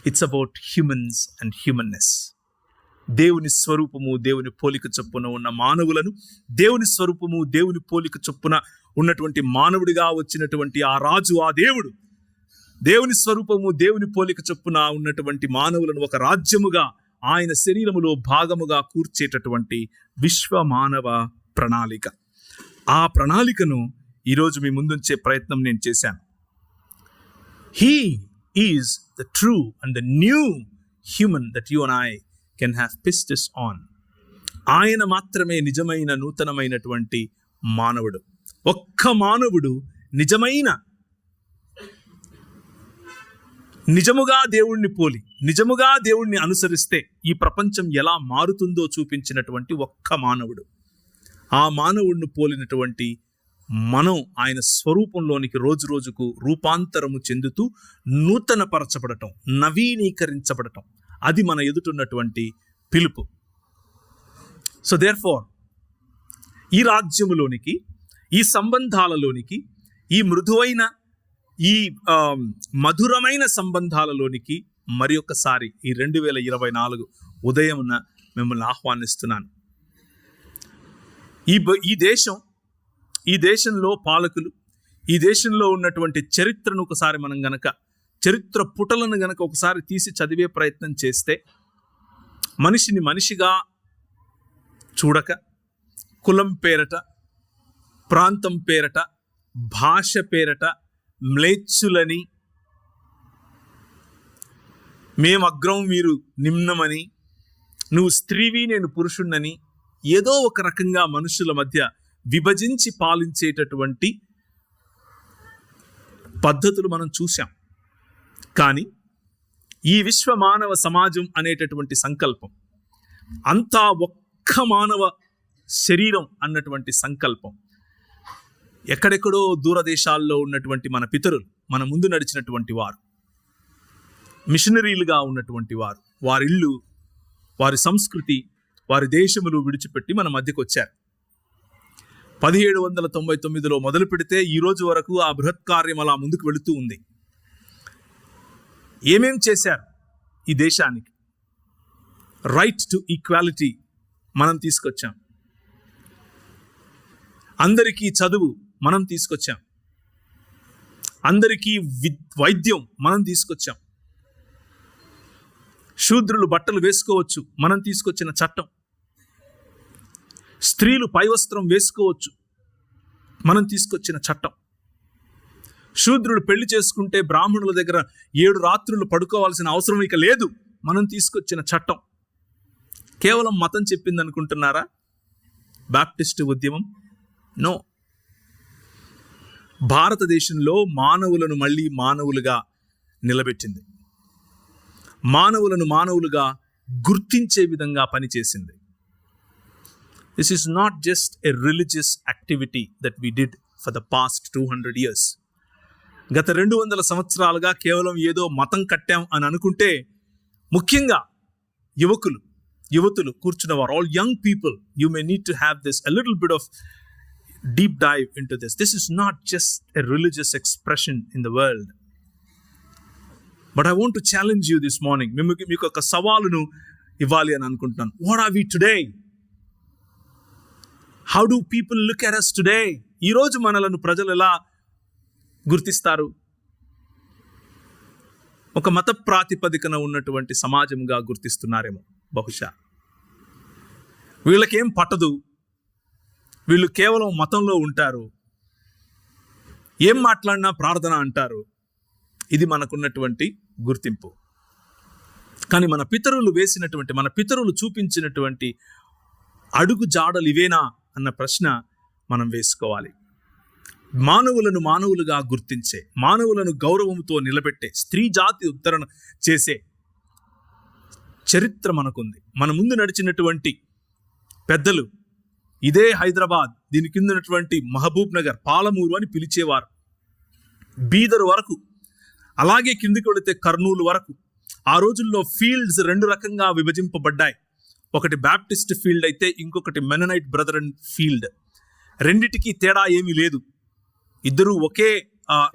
it's about humans and humanness. దేవుని స్వరూపము, దేవుని పోలిక చొప్పున ఉన్న మానవులను, దేవుని స్వరూపము, దేవుని పోలిక చొప్పున ఉన్నటువంటి మానవుడిగా వచ్చినటువంటి ఆ రాజు, ఆ దేవుడు, దేవుని స్వరూపము, దేవుని పోలిక చొప్పున ఉన్నటువంటి మానవులను ఒక రాజ్యముగా, ఆయన శరీరములో భాగముగా కూర్చేటటువంటి విశ్వ మానవ ప్రణాళిక. ఆ ప్రణాళికను ఈరోజు మీ ముందుంచే ప్రయత్నం నేను చేశాను. He is the true and the new human that you and I can have పిస్టస్ ఆన్. ఆయన మాత్రమే నిజమైన నూతనమైనటువంటి మానవుడు. ఒక్క మానవుడు నిజముగా దేవుణ్ణి పోలి, నిజముగా దేవుణ్ణి అనుసరిస్తే ఈ ప్రపంచం ఎలా మారుతుందో చూపించినటువంటి ఒక్క మానవుడు. ఆ మానవుడిని పోలినటువంటి మనం ఆయన స్వరూపంలోనికి రోజు రోజుకు రూపాంతరము చెందుతూ నూతనపరచబడటం, నవీనీకరించబడటం, అది మన ఎదుటున్నటువంటి పిలుపు. సో దేర్ఫోర్ ఈ రాజ్యములోనికి, ఈ సంబంధాలలోనికి, ఈ మృదువైన, ఈ మధురమైన సంబంధాలలోనికి మరి ఒక్కసారి ఈ 2024 ఉదయమున మిమ్మల్ని ఆహ్వానిస్తున్నాను. ఈ దేశంలో పాలకులు, ఈ దేశంలో ఉన్నటువంటి చరిత్రను ఒకసారి మనం గనక, చరిత్ర పుటలను గనక ఒకసారి తీసి చదివే ప్రయత్నం చేస్తే, మనిషిని మనిషిగా చూడక, కులం పేరట, ప్రాంతం పేరట, భాష పేరట మ్లేచ్చులని, మేము అగ్రం మీరు నిమ్నమని, నువ్వు స్త్రీవి నేను పురుషుణ్ణని ఏదో ఒక రకంగా మనుషుల మధ్య విభజించి పాలించేటటువంటి పద్ధతులు మనం చూసాం. కానీ ఈ విశ్వ మానవ సమాజం అనేటటువంటి సంకల్పం, అంతా ఒక్క మానవ శరీరం అన్నటువంటి సంకల్పం ఎక్కడెక్కడో దూరదేశాల్లో ఉన్నటువంటి మన పితరులు, మన ముందు నడిచినటువంటి వారు, మిషనరీలుగా ఉన్నటువంటి వారు, వారి ఇళ్ళు, వారి సంస్కృతి, వారి దేశములు విడిచిపెట్టి మన మధ్యకు వచ్చారు. 1799లో మొదలు పెడితే ఈ రోజు వరకు ఆ బృహత్ కార్యం అలా ముందుకు వెళుతూ ఉంది. ఏమేం చేశారు ఈ దేశానికి? రైట్ టు ఈక్వాలిటీ మనం తీసుకొచ్చాం. అందరికీ చదువు మనం తీసుకొచ్చాం. అందరికీ వైద్యం మనం తీసుకొచ్చాం. శూద్రులు బట్టలు వేసుకోవచ్చు మనం తీసుకొచ్చిన చట్టం. స్త్రీలు పైవస్త్రం వేసుకోవచ్చు మనం తీసుకొచ్చిన చట్టం. శూద్రులు పెళ్లి చేసుకుంటే బ్రాహ్మణుల దగ్గర 7 రాత్రులు పడుకోవాల్సిన అవసరం ఇక లేదు మనం తీసుకొచ్చిన చట్టం. కేవలం మతం చెప్పింది అనుకుంటున్నారా బాప్టిస్టు ఉద్యమం? నో. భారతదేశంలో మానవులను మళ్ళీ మానవులుగా నిలబెట్టింది. మానవులను మానవులుగా గుర్తించే విధంగా పనిచేసింది. This is not just a religious activity that we did for the past 200 years. గత 200 సంవత్సరాలుగా కేవలం ఏదో మతం కట్టాం అని అనుకుంటే, ముఖ్యంగా యువతులు కూర్చున్నవారు, all young people, you may need to have this a little bit of deep dive into this. This is not just a religious expression in the world. But I want to challenge you this morning. మీకు ఒక సవాలును ఇవ్వాలి అని అనుకుంటున్నాను. What are we today? How do people look at us today? ఈరోజు మనలను ప్రజలు ఎలా గుర్తిస్తారు? ఒక మత ప్రాతిపదికన ఉన్నటువంటి సమాజంగా గుర్తిస్తున్నారేమో బహుశా. వీళ్ళకేం పట్టదు, వీళ్ళు కేవలం మతంలో ఉంటారు, ఏం మాట్లాడినా ప్రార్థన అంటారు. ఇది మనకున్నటువంటి గుర్తింపు. కానీ మన పితరులు చూపించినటువంటి అడుగు జాడలు ఇవేనా అన్న ప్రశ్న మనం వేసుకోవాలి. మానవులను మానవులుగా గుర్తించే, మానవులను గౌరవంతో నిలబెట్టే, స్త్రీ జాతి ఉద్ధరణ చేసే చరిత్ర మనకుంది. మన ముందు నడిచినటువంటి పెద్దలు ఇదే హైదరాబాద్, దీని కింద ఉన్నటువంటి మహబూబ్ నగర్, పాలమూరు అని పిలిచేవారు. బీదర్ వరకు, అలాగే కిందికి వెళితే కర్నూలు వరకు. ఆ రోజుల్లో ఫీల్డ్స్ 2 రకంగా విభజింపబడ్డాయి. ఒకటి బ్యాప్టిస్ట్ ఫీల్డ్ అయితే ఇంకొకటి మెననైట్ బ్రదరన్ ఫీల్డ్. రెండిటికి తేడా ఏమీ లేదు. ఇద్దరు ఒకే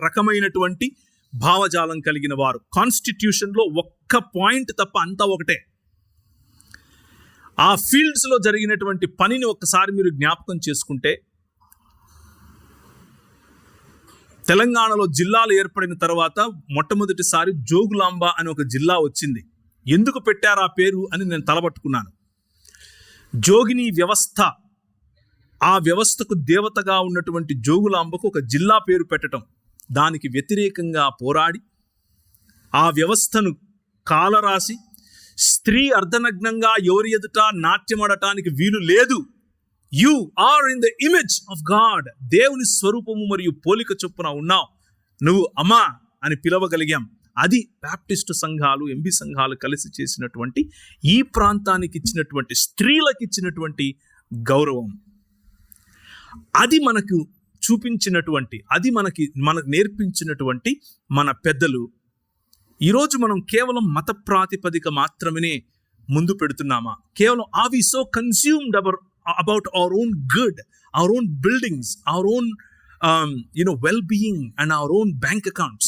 రకమైనటువంటి భావజాలం కలిగిన వారు. కాన్స్టిట్యూషన్లో ఒక్క పాయింట్ తప్ప అంతా ఒకటే. ఆ ఫీల్డ్స్లో జరిగినటువంటి పనిని ఒక్కసారి మీరు జ్ఞాపకం చేసుకుంటే, తెలంగాణలో జిల్లాలు ఏర్పడిన తర్వాత మొట్టమొదటిసారి జోగులాంబ అని ఒక జిల్లా వచ్చింది. ఎందుకు పెట్టారు ఆ పేరు అని నేను తలబట్టుకున్నాను. జోగిని వ్యవస్థ, ఆ వ్యవస్థకు దేవతగా ఉన్నటువంటి జోగులాంబకు ఒక జిల్లా పేరు పెట్టడం, దానికి వ్యతిరేకంగా పోరాడి ఆ వ్యవస్థను కాలరాసి, స్త్రీ అర్ధనగ్నంగా ఎవరి ఎదుట నాట్యమాడటానికి వీలు లేదు, you are in the image of God, దేవుని స్వరూపము మరియు పోలిక చొప్పున ఉన్నావు, నువ్వు అమ్మా అని పిలవగలిగాం. అది బ్యాప్టిస్టు సంఘాలు, ఎంబీ సంఘాలు కలిసి చేసినటువంటి, ఈ ప్రాంతానికి ఇచ్చినటువంటి, స్త్రీలకు ఇచ్చినటువంటి గౌరవం. అది మనకు చూపించినటువంటి, అది మనకు నేర్పించినటువంటి మన పెద్దలు. ఈరోజు మనం కేవలం మత ప్రాతిపదిక మాత్రమే ముందు పెడుతున్నామా? కేవలం are we so consumed about our own good, our own buildings, our own well-being and our own bank accounts,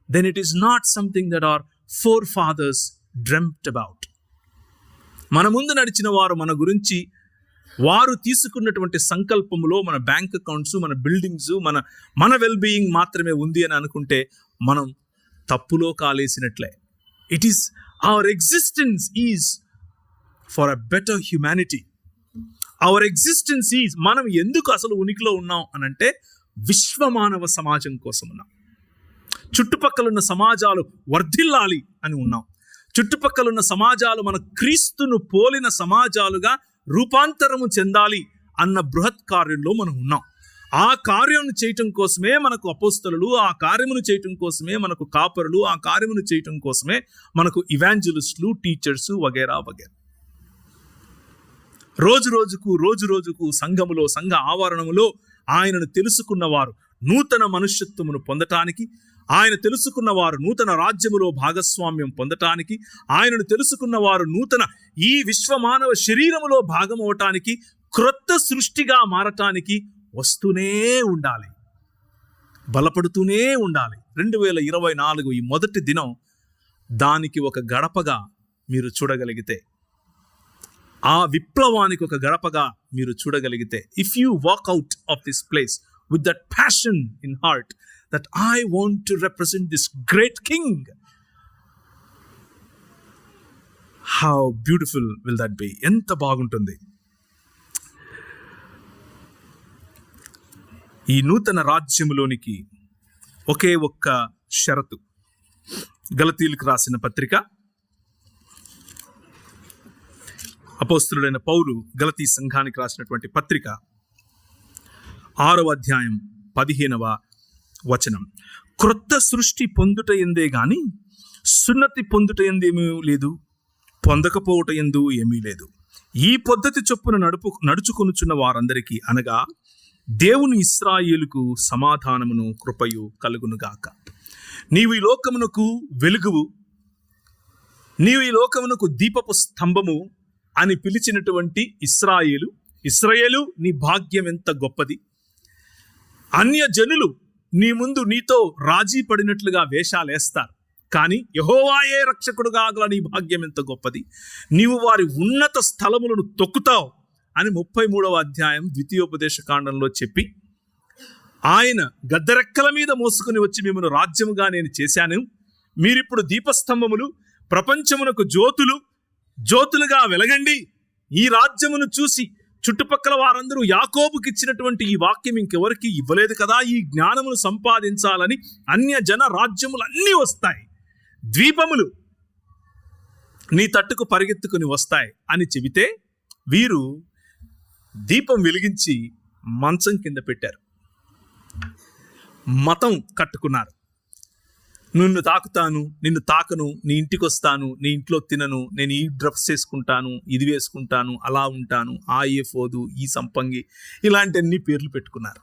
then it is not something that our forefathers dreamt about. మన ముందు నడిచిన వారు మన గురించి వారు తీసుకున్నటువంటి సంకల్పములో మన బ్యాంక్ అకౌంట్స్, మన బిల్డింగ్స్, మన వెల్బీయింగ్ మాత్రమే ఉంది అని అనుకుంటే మనం తప్పులో కాలేసినట్లే. It is our existence is for a better humanity. Our existence is, మనం ఎందుకు అసలు ఉనికిలో ఉన్నాం అనంటే విశ్వమానవ సమాజం కోసం ఉన్నాం. చుట్టుపక్కల ఉన్న సమాజాలు వర్ధిల్లాలి అని ఉన్నాం. చుట్టుపక్కల ఉన్న సమాజాలు మన క్రీస్తును పోలిన సమాజాలుగా రూపాంతరము చెందాలి అన్న బృహత్ కార్యంలో మనం ఉన్నాం. ఆ కార్యం చేయటం కోసమే మనకు అపోస్తలులు, ఆ కార్యమును చేయటం కోసమే మనకు కాపరులు, ఆ కార్యమును చేయటం కోసమే మనకు ఇవాంజలిస్టులు, టీచర్స్ వగేరా వగేరా. రోజు రోజుకు సంఘములో, సంఘ ఆవరణములో ఆయనను తెలుసుకున్నవారు నూతన మనుష్యత్వమును పొందటానికి, ఆయన తెలుసుకున్న వారు నూతన రాజ్యములో భాగస్వామ్యం పొందటానికి, ఆయనను తెలుసుకున్న వారు నూతన ఈ విశ్వమానవ శరీరములో భాగమవటానికి, క్రొత్త సృష్టిగా మారటానికి వస్తూనే ఉండాలి, బలపడుతూనే ఉండాలి. 2024 ఈ మొదటి దినం దానికి ఒక గడపగా మీరు చూడగలిగితే, ఆ విప్లవానికి ఒక గడపగా మీరు చూడగలిగితే, if you walk out of this place with that passion in heart that I want to represent this great king, how beautiful will that be? ఎంత బాగుంటుంది. ఈ నూతన రాజ్యములోనికి ఒకే ఒక్క షరతు. గలతీయులకు రాసిన పత్రిక, అపోస్తలుడైన పౌలు గలతీ సంఘానికి రాసినటువంటి పత్రిక 6వ అధ్యాయం 15వ వచనం. క్రొత్త సృష్టి పొందుట ఎందే గాని సున్నతి పొందుట ఎందేమీ లేదు, పొందకపోవట ఎందు ఏమీ లేదు. ఈ పద్ధతి చొప్పున నడుచుకొనుచున్న వారందరికీ, అనగా దేవుని ఇశ్రాయేలుకు సమాధానమును కృపయు కలుగునుగాక. నీవు ఈ లోకమునకు వెలుగువు, నీవు ఈ లోకమునకు దీపపు స్తంభము అని పిలిచినటువంటి ఇశ్రాయేలు, నీ భాగ్యం ఎంత గొప్పది. అన్య జనులు నీ ముందు నీతో రాజీ పడినట్లుగా వేషాలేస్తారు, కానీ యెహోవాయే రక్షకుడుగా గల నీ భాగ్యం ఎంత గొప్పది. నీవు వారి ఉన్నత స్థలములను తొక్కుతావు అని 33వ అధ్యాయం ద్వితీయోపదేశ కాండంలో చెప్పి, ఆయన గద్దరెక్కల మీద మోసుకుని వచ్చి మిమ్మల్ని రాజ్యముగా నేను చేశాను, మీరిప్పుడు దీపస్తంభములు, ప్రపంచమునకు జ్యోతులుగా వెలగండి. ఈ రాజ్యమును చూసి చుట్టుపక్కల వారందరూ యాకోబుకి ఇచ్చినటువంటి ఈ వాక్యం ఇంకెవరికి ఇవ్వలేదు కదా, ఈ జ్ఞానమును సంపాదించాలని అన్య జన రాజ్యములన్నీ వస్తాయి, ద్వీపములు నీ తట్టుకు పరిగెత్తుకుని వస్తాయి అని చెబితే, వీరు దీపం వెలిగించి మంచం కింద పెట్టారు, మతం కట్టుకున్నారు. నిన్ను తాకుతాను, నిన్ను తాకను, నీ ఇంటికి వస్తాను, నీ ఇంట్లో తినను, నేను ఈ డ్రెస్ వేసుకుంటాను, ఇది వేసుకుంటాను, అలా ఉంటాను, ఆ ఏఫోదు, ఈ సంపంగి, ఇలాంటి అన్ని పేర్లు పెట్టుకున్నారు.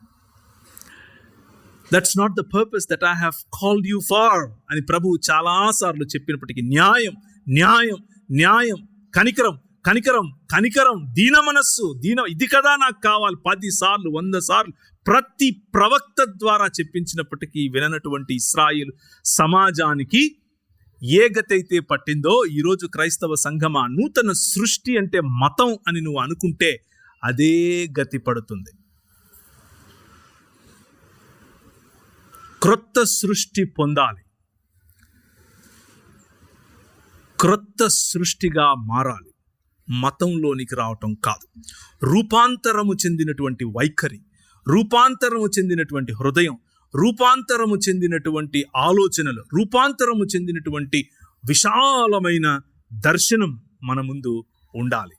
That's not the purpose that I have called you for అని ప్రభువు చాలాసార్లు చెప్పినప్పటికీ, న్యాయం, కనికరం, దీన మనస్సు, ఇది కదా నాకు కావాలి 10 సార్లు 100 సార్లు ప్రతి ప్రవక్త ద్వారా చెప్పించినప్పటికీ విననటువంటి ఇశ్రాయేలు సమాజానికి ఏ గతి అయితే పట్టిందో, ఈరోజు క్రైస్తవ సంఘమా, నూతన సృష్టి అంటే మతం అని నువ్వు అనుకుంటే అదే గతి పడుతుంది. క్రొత్త సృష్టి పొందాలి, క్రొత్త సృష్టిగా మారాలి, మతంలోనికి రావటం కాదు. రూపాంతరము చెందినటువంటి వైఖరి, రూపాంతరము చెందినటువంటి హృదయం, రూపాంతరము చెందినటువంటి ఆలోచనలు, రూపాంతరము చెందినటువంటి విశాలమైన దర్శనం మన ముందు ఉండాలి.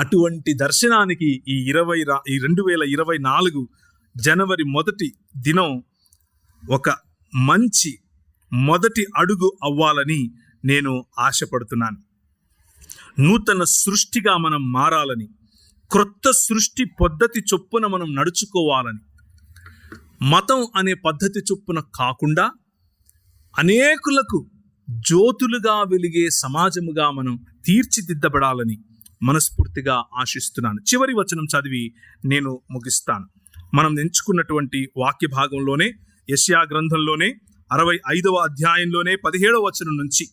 అటువంటి దర్శనానికి ఈ 2024 జనవరి 1వ దినం ఒక మంచి మొదటి అడుగు అవ్వాలని నేను ఆశపడుతున్నాను. నూతన సృష్టిగా మనం మారాలని, క్రొత్త సృష్టి పద్ధతి చొప్పున మనం నడుచుకోవాలని, మతం అనే పద్ధతి చొప్పున కాకుండా అనేకులకు జ్యోతులుగా వెలిగే సమాజముగా మనం తీర్చిదిద్దబడాలని మనస్ఫూర్తిగా ఆశిస్తున్నాను. చివరి వచనం చదివి నేను ముగిస్తాను. మనం ఎంచుకున్నటువంటి వాక్య భాగంలోనే, యెషయా గ్రంథంలోనే 65వ అధ్యాయంలోనే 17వ వచనం నుంచి,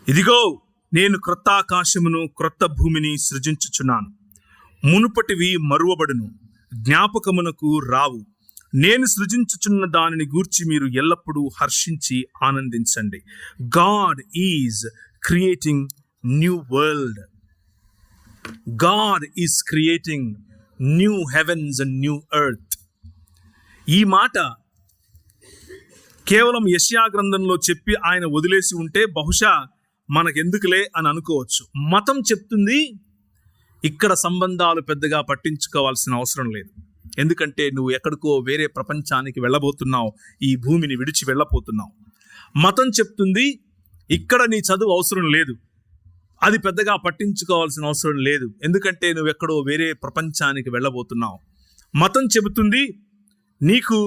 ఇదిగో నేను క్రొత్త ఆకాశమును క్రొత్త భూమిని సృజించుచున్నాను, మునుపటివి మరువబడును, జ్ఞాపకమునకు రావు, నేను సృజించుచున్న దానిని గూర్చి మీరు ఎల్లప్పుడూ హర్షించి ఆనందించండి. God is creating new world. God is creating new heavens and new earth. ఈ మాట కేవలం యెషయా గ్రంథంలో చెప్పి ఆయన వదిలేసి ఉంటే బహుశా మనకెందుకులే అని అనుకోవచ్చు. మతం చెప్తుంది ఇక్కడ సంబంధాలు పెద్దగా పట్టించుకోవాల్సిన అవసరం లేదు, ఎందుకంటే నువ్వు ఎక్కడికో వేరే ప్రపంచానికి వెళ్ళబోతున్నావు, ఈ భూమిని విడిచి వెళ్ళబోతున్నావు. మతం చెప్తుంది ఇక్కడ నీ చదువు అవసరం లేదు, అది పెద్దగా పట్టించుకోవాల్సిన అవసరం లేదు, ఎందుకంటే నువ్వు ఎక్కడో వేరే ప్రపంచానికి వెళ్ళబోతున్నావు. మతం చెబుతుంది నీకు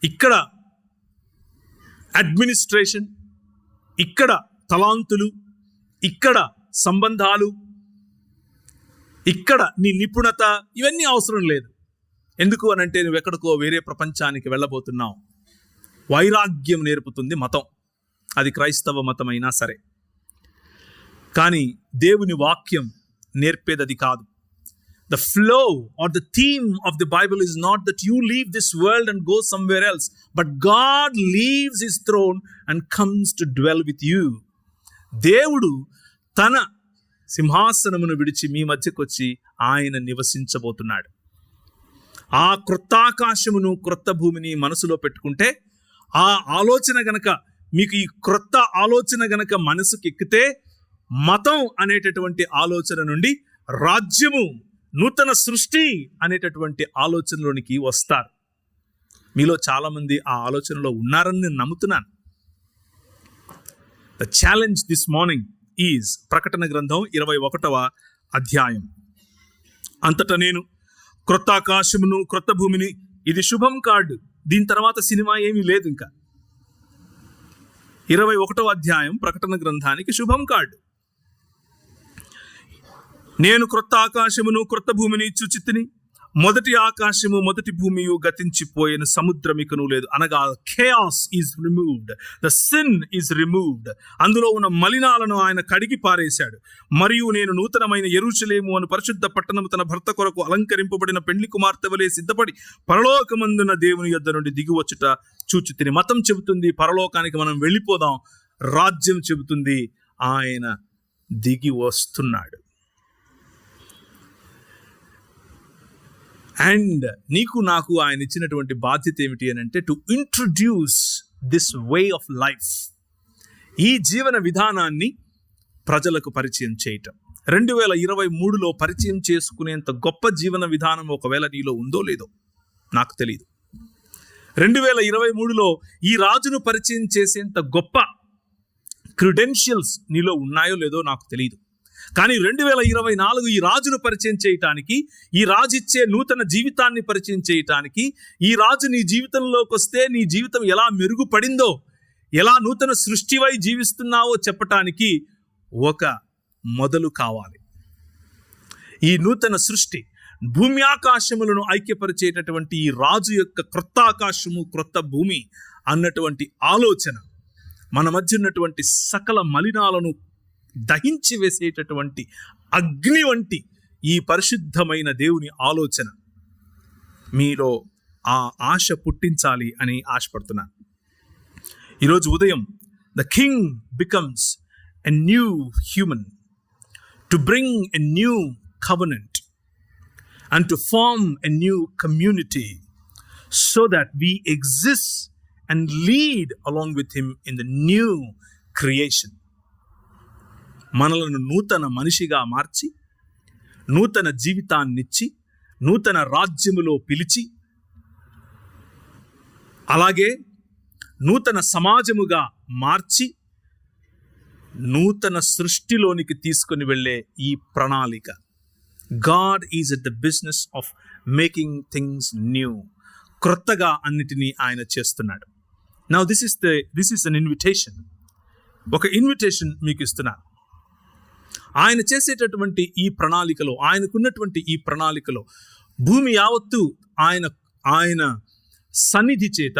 ఇక్కడ అడ్మినిస్ట్రేషన్, ఇక్కడ తలాంతులు, ఇక్కడ సంబంధాలు, ఇక్కడ నీ నిపుణత, ఇవన్నీ అవసరం లేదు. ఎందుకు అనంటే నువ్వు ఎక్కడికో వేరే ప్రపంచానికి వెళ్ళబోతున్నావు. వైరాగ్యం నేర్పుతుంది మతం, అది క్రైస్తవ మతం అయినా సరే. కానీ దేవుని వాక్యం నేర్పేది అది కాదు. The flow or the theme of the Bible is not that you leave this world and go somewhere else, but God leaves his throne and comes to dwell with you. దేవుడు తన సింహాసనమును విడిచి మీ మధ్యకు వచ్చి ఆయన నివసించబోతున్నాడు. ఆ క్రొత్త ఆకాశమును క్రొత్త భూమిని మనసులో పెట్టుకుంటే, ఆ ఆలోచన గనక మీకు ఈ క్రొత్త ఆలోచన గనక మనసుకి ఎక్కితే, మతం అనేటటువంటి ఆలోచన నుండి రాజ్యము, నూతన సృష్టి అనేటటువంటి ఆలోచనలోనికి వస్తారు. మీలో చాలా మంది ఆ ఆలోచనలో ఉన్నారని నేను నమ్ముతున్నాను. The challenge this morning is ప్రకటన గ్రంథం 21వ అధ్యాయం. అంతటా నేను క్రొత్త ఆకాశమును క్రొత్త భూమిని, ఇది శుభం కార్డు, దీని తర్వాత సినిమా ఏమీ లేదు. ఇంకా 21వ అధ్యాయం ప్రకటన గ్రంథానికి శుభం కార్డు. నేను క్రొత్త ఆకాశమును క్రొత్త భూమిని చూచితిని, మొదటి ఆకాశము మొదటి భూమియు గతించిపోయిన, సముద్రమికను లేదు. అనగా chaos is removed, the sin is removed. అందులో ఉన్న మలినాలను ఆయన కడిగి పారేశాడు. మరియు నేను నూతనమైన యెరూషలేము అను పరిశుద్ధ పట్టణము తన భర్త కొరకు అలంకరింపబడిన పెండ్లి కుమార్తె వలె సిద్ధపడి పరలోకమందున దేవుని యొద్ద నుండి దిగివచ్చుట చూచితిని. మతం చెబుతుంది పరలోకానికి మనం వెళ్ళిపోదాం, రాజ్యం చెబుతుంది ఆయన దిగి వస్తున్నాడు. అండ్ నీకు నాకు ఆయన ఇచ్చినటువంటి బాధ్యత ఏమిటి అని అంటే, to introduce this way of life, ఈ జీవన విధానాన్ని ప్రజలకు పరిచయం చేయటం. 2023లో పరిచయం చేసుకునేంత గొప్ప జీవన విధానం ఒకవేళ నీలో ఉందో లేదో నాకు తెలియదు. 2023లో ఈ రాజును పరిచయం చేసేంత గొప్ప క్రెడెన్షియల్స్ నీలో ఉన్నాయో లేదో నాకు తెలియదు. కానీ 2024 ఈ రాజును పరిచయం చేయటానికి, ఈ రాజు ఇచ్చే నూతన జీవితాన్ని పరిచయం చేయటానికి, ఈ రాజు నీ జీవితంలోకి వస్తే నీ జీవితం ఎలా మెరుగుపడిందో, ఎలా నూతన సృష్టివై జీవిస్తున్నావో చెప్పటానికి ఒక మొదలు కావాలి. ఈ నూతన సృష్టి, భూమి ఆకాశములను ఐక్యపరిచేటటువంటి ఈ రాజు యొక్క క్రొత్త ఆకాశము క్రొత్త భూమి అన్నటువంటి ఆలోచన, మన మధ్య ఉన్నటువంటి సకల మలినాలను దహించి వేసేటటువంటి అగ్ని వంటి ఈ పరిశుద్ధమైన దేవుని ఆలోచన మీలో ఆ ఆశ పుట్టించాలి అని ఆశపడుతున్నాను. ఈరోజు ఉదయం the king becomes a new human to bring a new covenant and to form a new community so that we exist and lead along with him in the new creation. మనలను నూతన మనిషిగా మార్చి, నూతన జీవితాన్నిచ్చి, నూతన రాజ్యములో పిలిచి, అలాగే నూతన సమాజముగా మార్చి, నూతన సృష్టిలోనికి తీసుకొని వెళ్ళే ఈ ప్రణాళిక. God is at the business of making things new. క్రొత్తగా అన్నిటినీ ఆయన చేస్తున్నాడు. Now this is an invitation. ఒక ఇన్విటేషన్ మీకు ఇస్తున్నాను. ఆయన చేసేటటువంటి ఈ ప్రణాళికలో, ఆయనకున్నటువంటి ఈ ప్రణాళికలో భూమి యావత్తు ఆయన సన్నిధి చేత,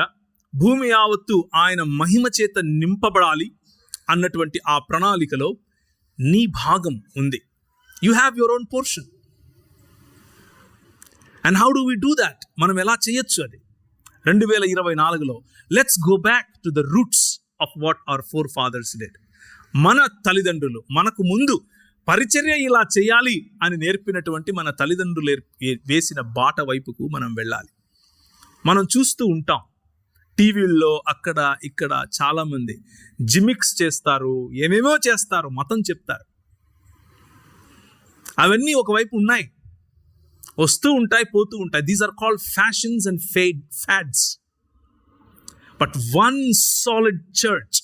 భూమి యావత్తు ఆయన మహిమ చేత నింపబడాలి అన్నటువంటి ఆ ప్రణాళికలో నీ భాగం ఉంది. You have your own portion. And how do we do that? మనం ఎలా చేయొచ్చు అది? 2024లో let's go back to the roots of what our forefathers did. మన తల్లిదండ్రులు, మనకు ముందు పరిచర్య ఇలా చేయాలి అని నేర్పినటువంటి మన తల్లిదండ్రులు వేసిన బాట వైపుకు మనం వెళ్ళాలి. మనం చూస్తూ ఉంటాం టీవీల్లో అక్కడ ఇక్కడ చాలామంది జిమిక్స్ చేస్తారు, ఏమేమో చేస్తారు, మతం చెప్తారు. అవన్నీ ఒకవైపు ఉన్నాయి, వస్తూ ఉంటాయి, పోతూ ఉంటాయి. These are called fashions and fads. But one solid church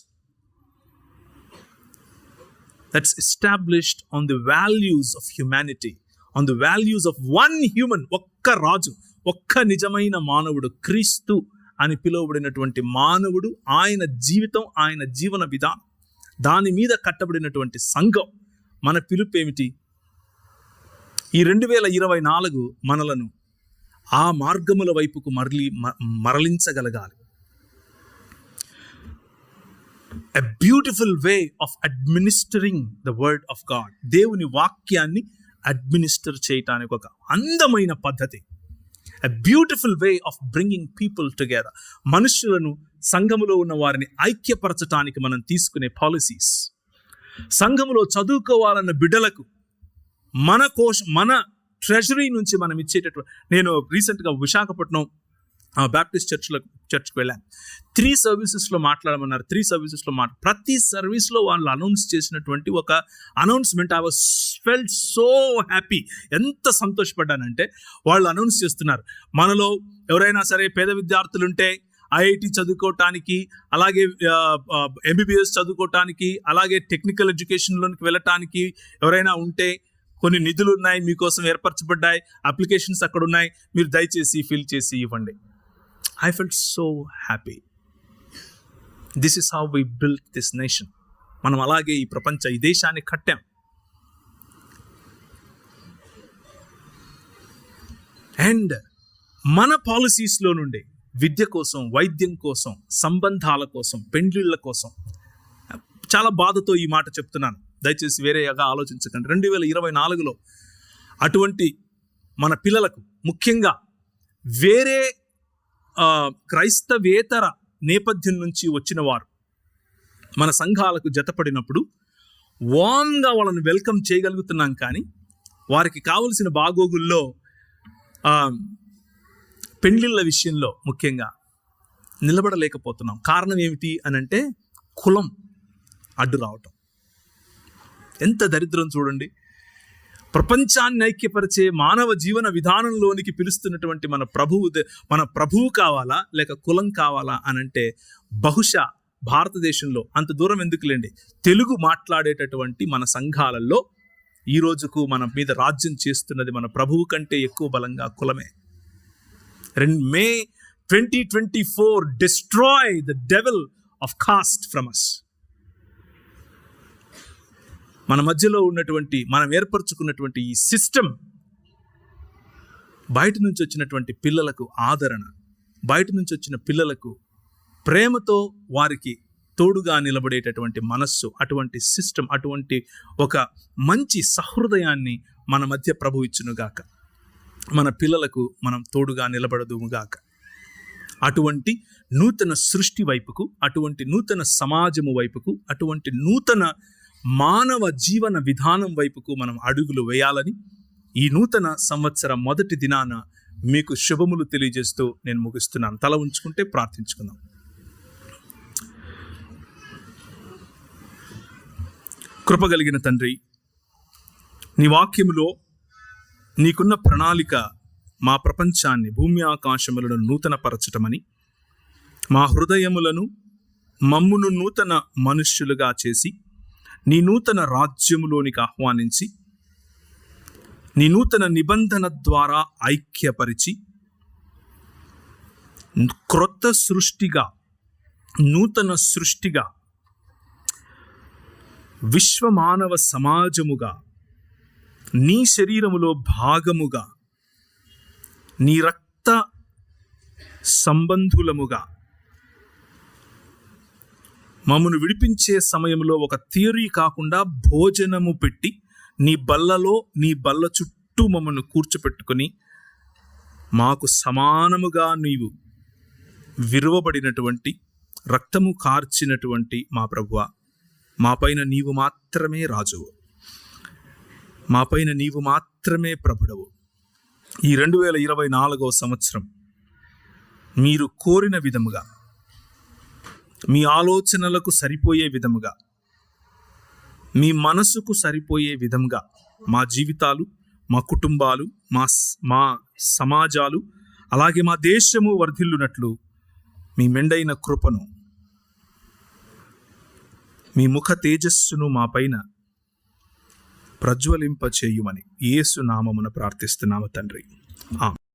that's established on the values of humanity, on the values of one human, ఒక్క రాజు, ఒక్క నిజమైన మానవుడు, క్రీస్తు అని పిలువబడినటువంటి మానవుడు, ఆయన జీవితం, ఆయన జీవన విధానం, దాని మీద కట్టబడినటువంటి సంఘం. మన పిలుపు ఏమిటి? ఈ 2024 మనలను ఆ మార్గముల వైపుకు మరలించగలగాలి. A beautiful way of administering the word of God. దేవుని వాక్యాన్ని అడ్మినిస్టర్ చేయటానికి ఒక అందమైన పద్ధతి. A beautiful way of bringing people together. మనుషులను, సంఘములో ఉన్న వారిని ఐక్యపరచటానికి మనం తీసుకునే పాలసీస్. సంఘములో చదువుకోవాలన్న బిడ్డలకు మన ట్రెజరీ నుంచి మనం ఇచ్చేటటువంటి, నేను రీసెంట్గా విశాఖపట్నం బ్యాప్టిస్ట్ చర్చ్కి వెళ్ళాను. 3 సర్వీసెస్లో మాట్లాడమన్నారు. 3 సర్వీసెస్లో ప్రతి సర్వీస్లో వాళ్ళు అనౌన్స్ చేసినటువంటి ఒక announcement, I was felt so happy. ఎంత సంతోషపడ్డానంటే, వాళ్ళు అనౌన్స్ చేస్తున్నారు, మనలో ఎవరైనా సరే పేద విద్యార్థులు ఉంటే ఐఐటి చదువుకోవటానికి, అలాగే ఎంబీబీఎస్ చదువుకోవటానికి, అలాగే టెక్నికల్ ఎడ్యుకేషన్లోకి వెళ్ళటానికి ఎవరైనా ఉంటే కొన్ని నిధులు ఉన్నాయి, మీకోసం ఏర్పరచబడ్డాయి, అప్లికేషన్స్ అక్కడ ఉన్నాయి, మీరు దయచేసి ఫిల్ చేసి ఇవ్వండి. I felt so happy. This is how we built this nation. మనం అలాగే ఈ దేశాన్ని కట్టాం. అండ్ మన పాలసీస్లో నుండి విద్య కోసం, వైద్యం కోసం, సంబంధాల కోసం, పెండ్లిళ్ళ కోసం, చాలా బాధతో ఈ మాట చెప్తున్నాను, దయచేసి వేరేగా ఆలోచించకండి. 2024లో అటువంటి మన పిల్లలకు, ముఖ్యంగా వేరే క్రైస్తవేతర నేపథ్యం నుంచి వచ్చిన వారు మన సంఘాలకు జతపడినప్పుడు వామ్గా వాళ్ళని వెల్కమ్ చేయగలుగుతున్నాం, కానీ వారికి కావలసిన బాగోగుల్లో పెండ్లిళ్ళ విషయంలో ముఖ్యంగా నిలబడలేకపోతున్నాం. కారణం ఏమిటి అనంటే కులం అడ్డు రావటం. ఎంత దరిద్రం చూడండి. ప్రపంచాన్ని ఐక్యపరిచే మానవ జీవన విధానంలోనికి పిలుస్తున్నటువంటి మన ప్రభువు కావాలా లేక కులం కావాలా అనంటే, బహుశా భారతదేశంలో, అంత దూరం ఎందుకులేండి, తెలుగు మాట్లాడేటటువంటి మన సంఘాలలో ఈ రోజుకు మన మీద రాజ్యం చేస్తున్నది మన ప్రభువు కంటే ఎక్కువ బలంగా కులమే. May 2024 destroy the devil of caste from us. మన మధ్యలో ఉన్నటువంటి, మనం ఏర్పరచుకున్నటువంటి ఈ సిస్టమ్ బయట నుంచి వచ్చినటువంటి పిల్లలకు ఆదరణ, బయట నుంచి వచ్చిన పిల్లలకు ప్రేమతో వారికి తోడుగా నిలబడేటటువంటి మనస్సు, అటువంటి సిస్టమ్, అటువంటి ఒక మంచి సహృదయాన్ని మన మధ్య ప్రభు ఇచ్చునుగాక. మన పిల్లలకు మనం తోడుగా నిలబడదుముగాక. అటువంటి నూతన సృష్టి వైపుకు, అటువంటి నూతన సమాజము వైపుకు, అటువంటి నూతన మానవ జీవన విధానం వైపుకు మనం అడుగులు వేయాలని ఈ నూతన సంవత్సరం మొదటి దినాన మీకు శుభములు తెలియజేస్తూ నేను ముగిస్తున్నాను. తల ఉంచుకుంటే ప్రార్థించుకుందాం. కృపగలిగిన తండ్రి, నీ వాక్యములో నీకున్న ప్రణాళిక మా ప్రపంచాన్ని, భూమి ఆకాశములను నూతనపరచటమని, మా హృదయములను, మమ్మును నూతన మనుష్యులుగా చేసి నీ నూతన రాజ్యములోనికి ఆహ్వానించి, నీ నూతన నిబంధన ద్వారా ఐక్యపరిచి, క్రొత్త సృష్టిగా, నూతన సృష్టిగా, విశ్వమానవ సమాజముగా, నీ శరీరములో భాగముగా, నీ రక్త సంబంధులముగా మమ్మను విడిపించే సమయంలో ఒక థియరీ కాకుండా భోజనము పెట్టి నీ బల్లలో, నీ బల్ల చుట్టూ మమ్మను కూర్చోపెట్టుకొని మాకు సమానముగా నీవు విరువబడినటువంటి, రక్తము కార్చినటువంటి మా ప్రభువా, మా పైన నీవు మాత్రమే రాజువు. మా పైన నీవు మాత్రమే ప్రభుడవు. ఈ 2024వ సంవత్సరం మీరు కోరిన విధముగా, మీ ఆలోచనలకు సరిపోయే విధముగా, మీ మనసుకు సరిపోయే విధంగా మా జీవితాలు, మా కుటుంబాలు, మా సమాజాలు, అలాగే మా దేశము వర్ధిల్లునట్లు మీ మెండైన కృపను, మీ ముఖ తేజస్సును మా పైన ప్రజ్వలింప చేయుమని యేసు నామమున ప్రార్థిస్తున్నాము తండ్రి. ఆమేన్.